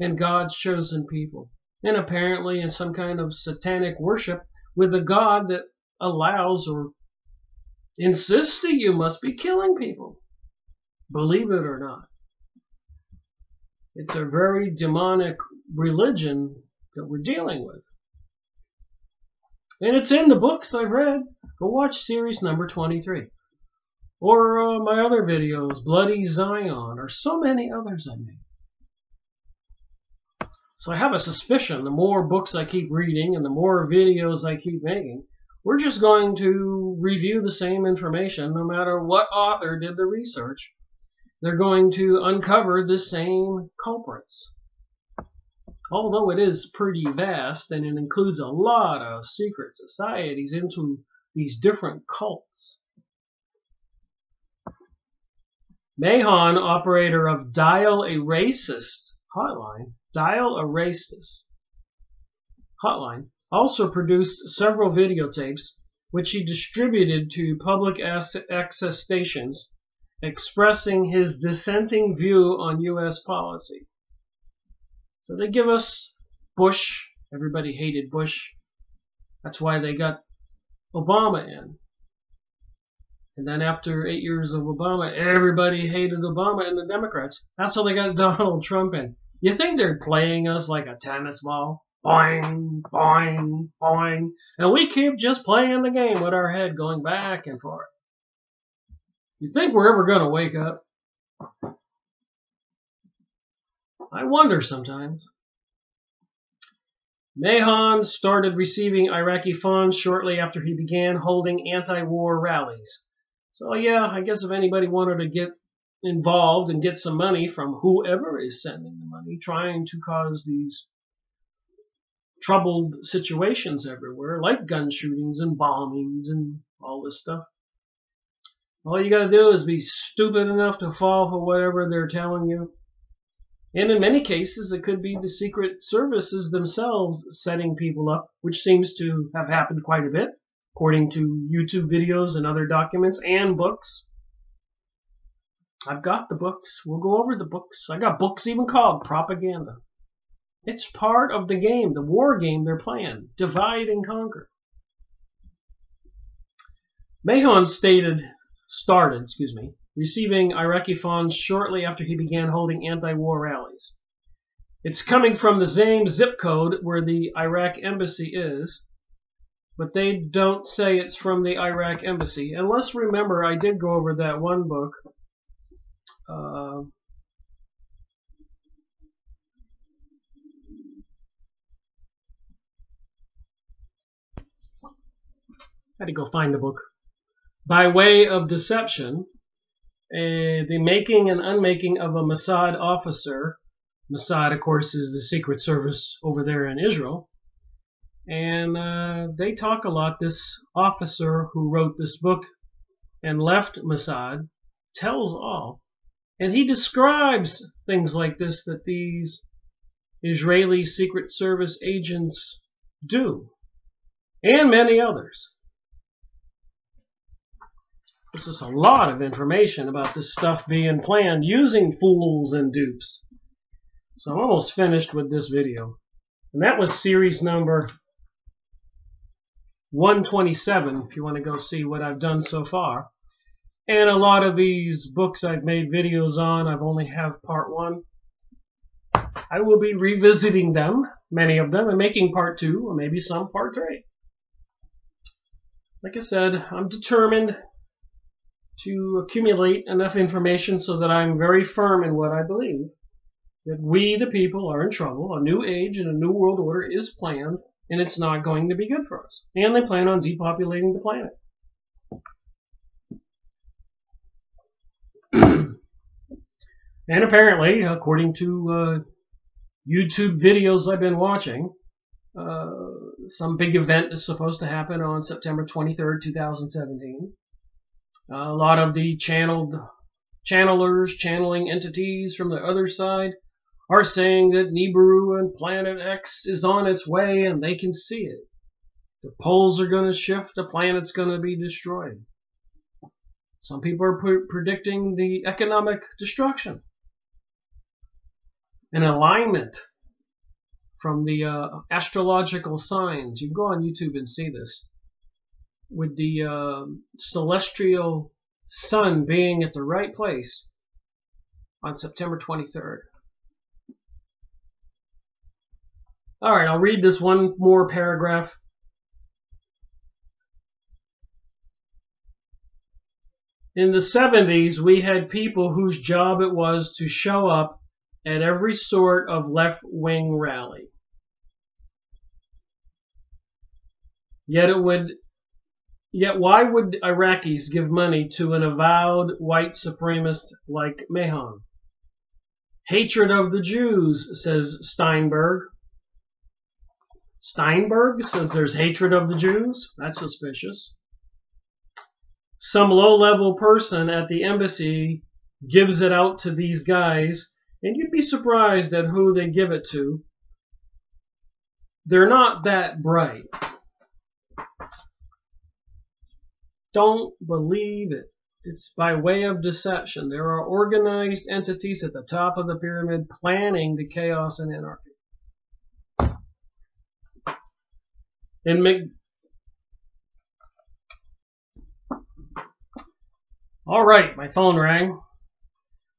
and God's chosen people? And apparently in some kind of satanic worship with a God that allows or insists that you must be killing people. Believe it or not. It's a very demonic religion that we're dealing with. And it's in the books I've read. Go watch series number 23. Or my other videos, Bloody Zion, or so many others I made. So I have a suspicion the more books I keep reading and the more videos I keep making, we're just going to review the same information no matter what author did the research. they're going to uncover the same culprits. Although it is pretty vast and it includes a lot of secret societies into these different cults. Mahon, operator of Dial a Racist hotline, also produced several videotapes which he distributed to public access stations expressing his dissenting view on U.S. policy. So they give us Bush. Everybody hated Bush. That's why they got Obama in. And then after 8 years of Obama, everybody hated Obama and the Democrats. That's how they got Donald Trump in. You think they're playing us like a tennis ball? Boing, boing, boing. And we keep just playing the game with our head going back and forth. You think we're ever going to wake up? I wonder sometimes. Mahon started receiving Iraqi funds shortly after he began holding anti-war rallies. So yeah, I guess if anybody wanted to get involved and get some money from whoever is sending the money, trying to cause these troubled situations everywhere, like gun shootings and bombings and all this stuff, all you gotta do is be stupid enough to fall for whatever they're telling you. And in many cases, it could be the secret services themselves setting people up, which seems to have happened quite a bit, according to YouTube videos and other documents and books. I've got the books. We'll go over the books. I got books even called Propaganda. It's part of the game, the war game they're playing. Divide and conquer. Mahon started receiving Iraqi funds shortly after he began holding anti-war rallies. It's coming from the same zip code where the Iraq embassy is, but they don't say it's from the Iraq embassy. And let's remember, I did go over that one book. I had to go find the book. By Way of Deception, the making and unmaking of a Mossad officer. Mossad, of course, is the secret service over there in Israel. And they talk a lot. This officer who wrote this book and left Mossad tells all. And he describes things like this that these Israeli secret service agents do. And many others. This is a lot of information about this stuff being planned using fools and dupes. So I'm almost finished with this video. And that was series number 127, if you want to go see what I've done so far. And a lot of these books I've made videos on, I've only have part 1. I will be revisiting them, many of them, and making part 2, or maybe some part 3. Like I said, I'm determined to accumulate enough information so that I'm very firm in what I believe. That we, the people, are in trouble. A new age and a new world order is planned, and it's not going to be good for us. And they plan on depopulating the planet. And apparently, according to YouTube videos I've been watching, some big event is supposed to happen on September 23rd, 2017. A lot of the channelers, channeling entities from the other side are saying that Nibiru and Planet X is on its way and they can see it. The poles are going to shift, the planet's going to be destroyed. Some people are predicting the economic destruction. An alignment from the astrological signs. You can go on YouTube and see this. With the celestial sun being at the right place on September 23rd. Alright, I'll read this one more paragraph. In the 70s, we had people whose job it was to show up at every sort of left-wing rally. Yet it would Yet why would Iraqis give money to an avowed white supremacist like Mahon? Hatred of the Jews, says Steinberg. Steinberg says there's hatred of the Jews? That's suspicious. Some low-level person at the embassy gives it out to these guys, and you'd be surprised at who they give it to. They're not that bright. Don't believe it. It's by way of deception. There are organized entities at the top of the pyramid planning the chaos and anarchy. All right, my phone rang.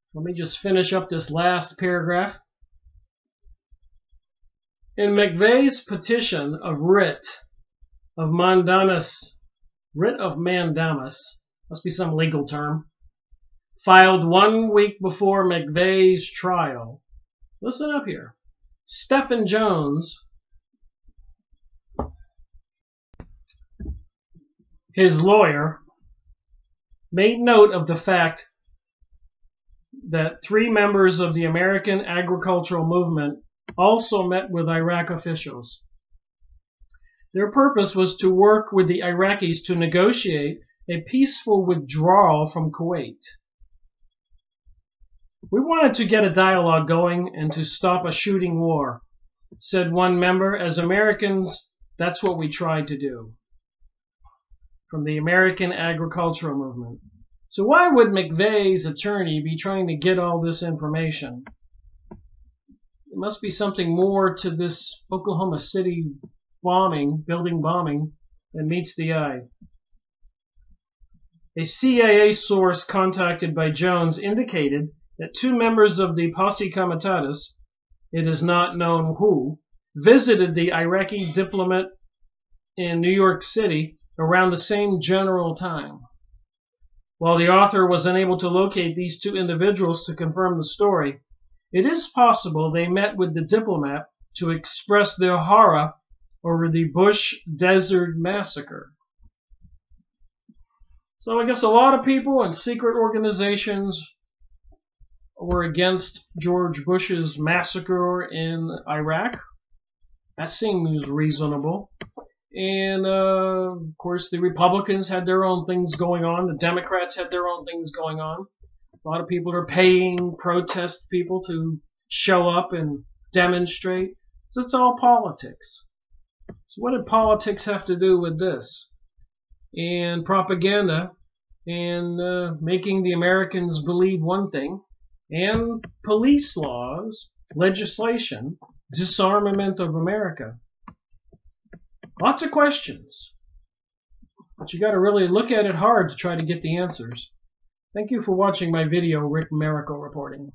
So let me just finish up this last paragraph. In McVeigh's petition of writ of mandamus, must be some legal term, filed 1 week before McVeigh's trial. Listen up here. Stephen Jones, his lawyer, made note of the fact that 3 members of the American agricultural movement also met with Iraq officials. Their purpose was to work with the Iraqis to negotiate a peaceful withdrawal from Kuwait. We wanted to get a dialogue going and to stop a shooting war, said one member. As Americans, that's what we tried to do. From the American agricultural movement. So why would McVeigh's attorney be trying to get all this information? There must be something more to this Oklahoma City building bombing, that meets the eye. A CIA source contacted by Jones indicated that 2 members of the Posse Comitatus, it is not known who, visited the Iraqi diplomat in New York City around the same general time. While the author was unable to locate these 2 individuals to confirm the story, it is possible they met with the diplomat to express their horror over the Bush Desert Massacre. So I guess a lot of people and secret organizations were against George Bush's massacre in Iraq. That seems reasonable. And, of course, the Republicans had their own things going on. The Democrats had their own things going on. A lot of people are paying protest people to show up and demonstrate. So it's all politics. So what did politics have to do with this? And propaganda, and making the Americans believe one thing, and police laws, legislation, disarmament of America. Lots of questions. But you got to really look at it hard to try to get the answers. Thank you for watching my video, Rick Miracle Reporting.